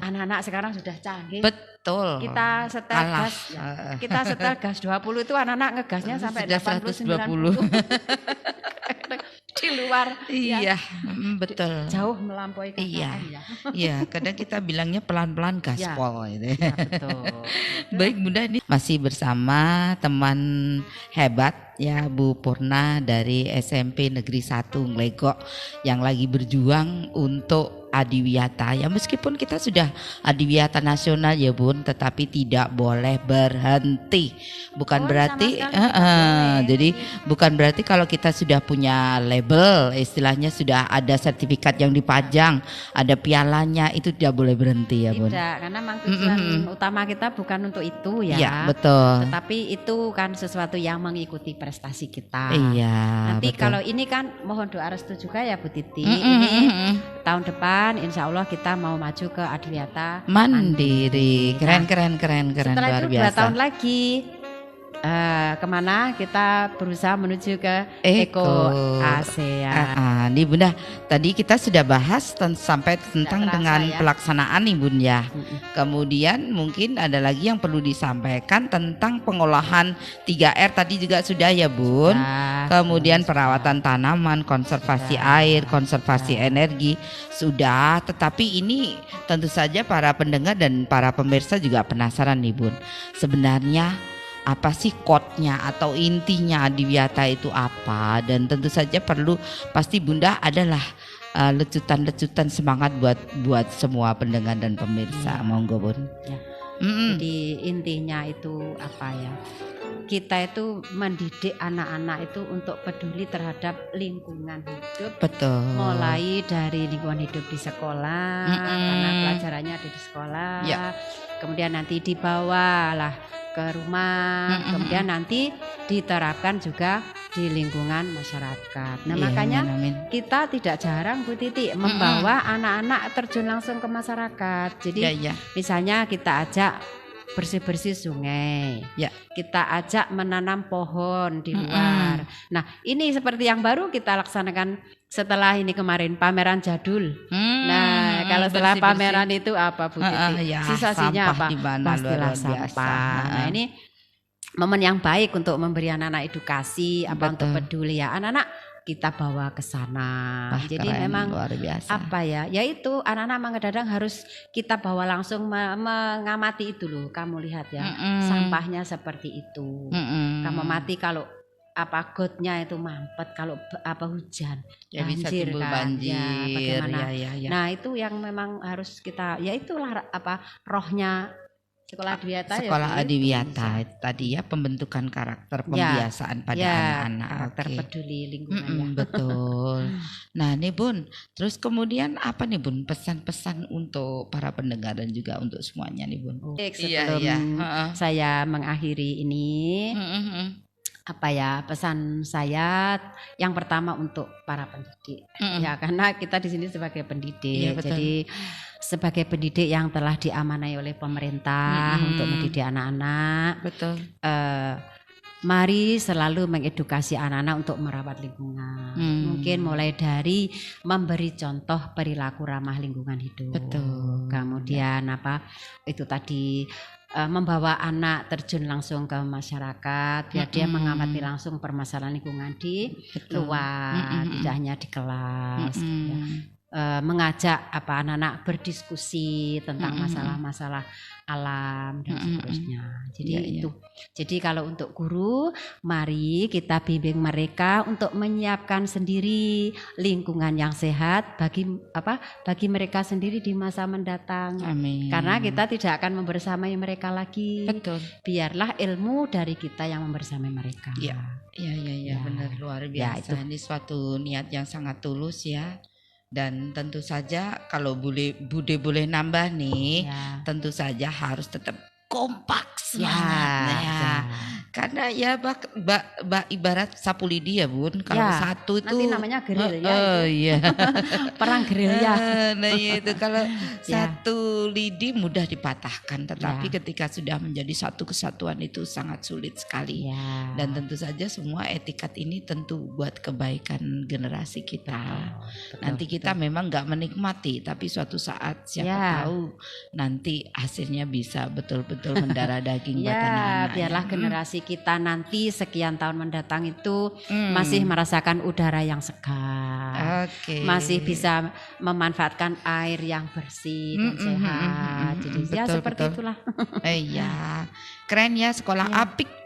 Speaker 3: Anak-anak sekarang sudah canggih.
Speaker 2: Betul.
Speaker 3: Kita setel gas 20 itu anak-anak ngegasnya sampai 80-90. Di luar.
Speaker 2: Iya, betul.
Speaker 3: Jauh melampaui KKN ya.
Speaker 2: Iya, kadang kita bilangnya pelan-pelan gaspol gitu.
Speaker 3: Ya, betul.
Speaker 2: Baik Bunda, ini masih bersama teman hebat ya Bu Purna dari SMP Negeri 1 Nglegok yang lagi berjuang untuk Adiwiyata ya, meskipun kita sudah Adiwiyata nasional ya Bun, tetapi tidak boleh berhenti. Bukan berarti jadi bukan berarti kalau kita sudah punya label, istilahnya sudah ada sertifikat yang dipajang, ada pialanya, itu tidak boleh berhenti ya Bun.
Speaker 3: Tidak, karena memang tujuan utama kita bukan untuk itu ya.
Speaker 2: Iya, betul.
Speaker 3: Tetapi itu kan sesuatu yang mengikuti prestasi kita.
Speaker 2: Iya.
Speaker 3: Nanti
Speaker 2: betul.
Speaker 3: kalau ini kan mohon doa restu juga ya Bu Titi. Ini tahun depan insya Allah kita mau maju ke Adiwiyata
Speaker 2: Mandiri. Keren.
Speaker 3: Setelah
Speaker 2: luar
Speaker 3: itu
Speaker 2: biasa.
Speaker 3: 2 tahun lagi kemana kita berusaha menuju ke Eko ASEAN.
Speaker 2: Nih Bunda, tadi kita sudah bahas sampai tentang dengan pelaksanaan nih Bun ya. Kemudian mungkin ada lagi yang perlu disampaikan tentang pengolahan 3R tadi juga sudah ya Bun. Kemudian perawatan tanaman, konservasi air, konservasi energi sudah. Tetapi ini tentu saja para pendengar dan para pemirsa juga penasaran nih Bun. Sebenarnya apa sih quote-nya atau intinya Adiwiyata itu apa, dan tentu saja pasti Bunda adalah lecutan-lecutan semangat buat semua pendengar dan pemirsa. Monggo Bun.
Speaker 3: Jadi intinya itu apa ya? Kita itu mendidik anak-anak itu untuk peduli terhadap lingkungan hidup.
Speaker 2: Betul.
Speaker 3: Mulai dari lingkungan hidup di sekolah, karena pelajarannya ada di sekolah. Kemudian nanti dibawalah ke rumah, kemudian nanti diterapkan juga di lingkungan masyarakat. Nah, makanya kita tidak jarang Bu Titi membawa anak-anak terjun langsung ke masyarakat. Jadi misalnya kita ajak bersih-bersih sungai, kita ajak menanam pohon di luar. Nah, ini seperti yang baru kita laksanakan setelah ini kemarin pameran jadul. Nah, kalau setelah pameran itu apa Bu Titi? Sisanya apa? Pastilah sampah. Nah, ini momen yang baik untuk memberi anak-anak edukasi, untuk peduli ya anak-anak kita bawa ke sana. Jadi keren, memang luar biasa. Apa ya? Yaitu anak-anak Mangga Dadang harus kita bawa langsung mengamati itu loh. Kamu lihat ya, sampahnya seperti itu. Kamu mati kalau gotnya itu mampet, kalau hujan
Speaker 2: ya bisa timbul banjir.
Speaker 3: Ya, bagaimana? Nah, itu yang memang harus kita, ya itulah rohnya Sekolah
Speaker 2: Adiwiyata tadi ya, pembentukan karakter, pembiasaan pada anak-anak,
Speaker 3: karakter peduli lingkungan.
Speaker 2: Betul. Nah nih Bun, terus kemudian apa nih Bun pesan-pesan untuk para pendengar dan juga untuk semuanya nih Bun?
Speaker 3: Sebelum saya mengakhiri ini, pesan saya yang pertama untuk para pendidik, ya karena kita di sini sebagai pendidik, jadi sebagai pendidik yang telah diamanai oleh pemerintah untuk mendidik anak-anak.
Speaker 2: Betul.
Speaker 3: Mari selalu mengedukasi anak-anak untuk merawat lingkungan. Mungkin mulai dari memberi contoh perilaku ramah lingkungan hidup.
Speaker 2: Betul.
Speaker 3: Kemudian itu tadi membawa anak terjun langsung ke masyarakat, biar dia mengamati langsung permasalahan lingkungan di luar, tidak hanya di kelas. Mengajak anak-anak berdiskusi tentang masalah-masalah alam dan seterusnya. Jadi itu. Jadi kalau untuk guru, mari kita bimbing mereka untuk menyiapkan sendiri lingkungan yang sehat bagi mereka sendiri di masa mendatang.
Speaker 2: Amin.
Speaker 3: Karena kita tidak akan membersamai mereka lagi.
Speaker 2: Betul.
Speaker 3: Biarlah ilmu dari kita yang membersamai mereka.
Speaker 2: Iya, benar, luar biasa. Ini suatu niat yang sangat tulus ya. Dan tentu saja kalau Bude boleh nambah nih, tentu saja harus tetap kompak semangatnya. Karena ya ibarat sapu lidi ya Bun, kalau satu itu
Speaker 3: nanti namanya gerilya. Perang gerilya.
Speaker 2: Nah itu kalau satu lidi mudah dipatahkan, tetapi ketika sudah menjadi satu kesatuan itu sangat sulit sekali. Dan tentu saja semua etikat ini tentu buat kebaikan generasi kita. Nanti kita memang nggak menikmati, tapi suatu saat siapa tahu nanti hasilnya bisa betul-betul mendarah daging buat anak-anak.
Speaker 3: Biarlah generasi kita nanti sekian tahun mendatang itu masih merasakan udara yang segar, masih bisa memanfaatkan air yang bersih dan sehat. Jadi seperti itulah.
Speaker 2: Iya, keren ya sekolah apik.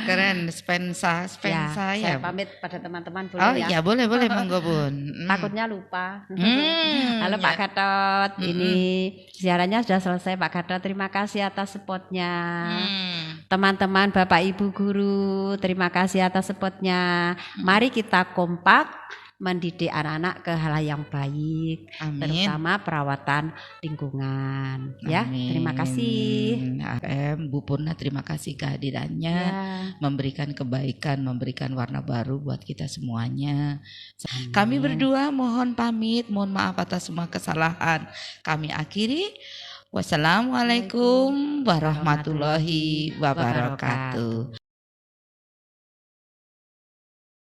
Speaker 2: Keren, Spensa ya.
Speaker 3: Saya pamit pada teman-teman
Speaker 2: boleh ya? Boleh monggo Bun.
Speaker 3: Takutnya lupa. Halo Pak Gatot, ini siarannya sudah selesai Pak Gatot. Terima kasih atas spotnya. Teman-teman Bapak Ibu guru, terima kasih atas spotnya. Mari kita kompak mendidik anak-anak ke hal yang baik. Amin. Terutama perawatan lingkungan. Amin. Ya, terima kasih.
Speaker 2: Bu Purna, terima kasih kehadirannya, memberikan kebaikan, memberikan warna baru buat kita semuanya. Amin. Kami berdua mohon pamit, mohon maaf atas semua kesalahan. Kami akhiri. Wassalamualaikum warahmatullahi wabarakatuh.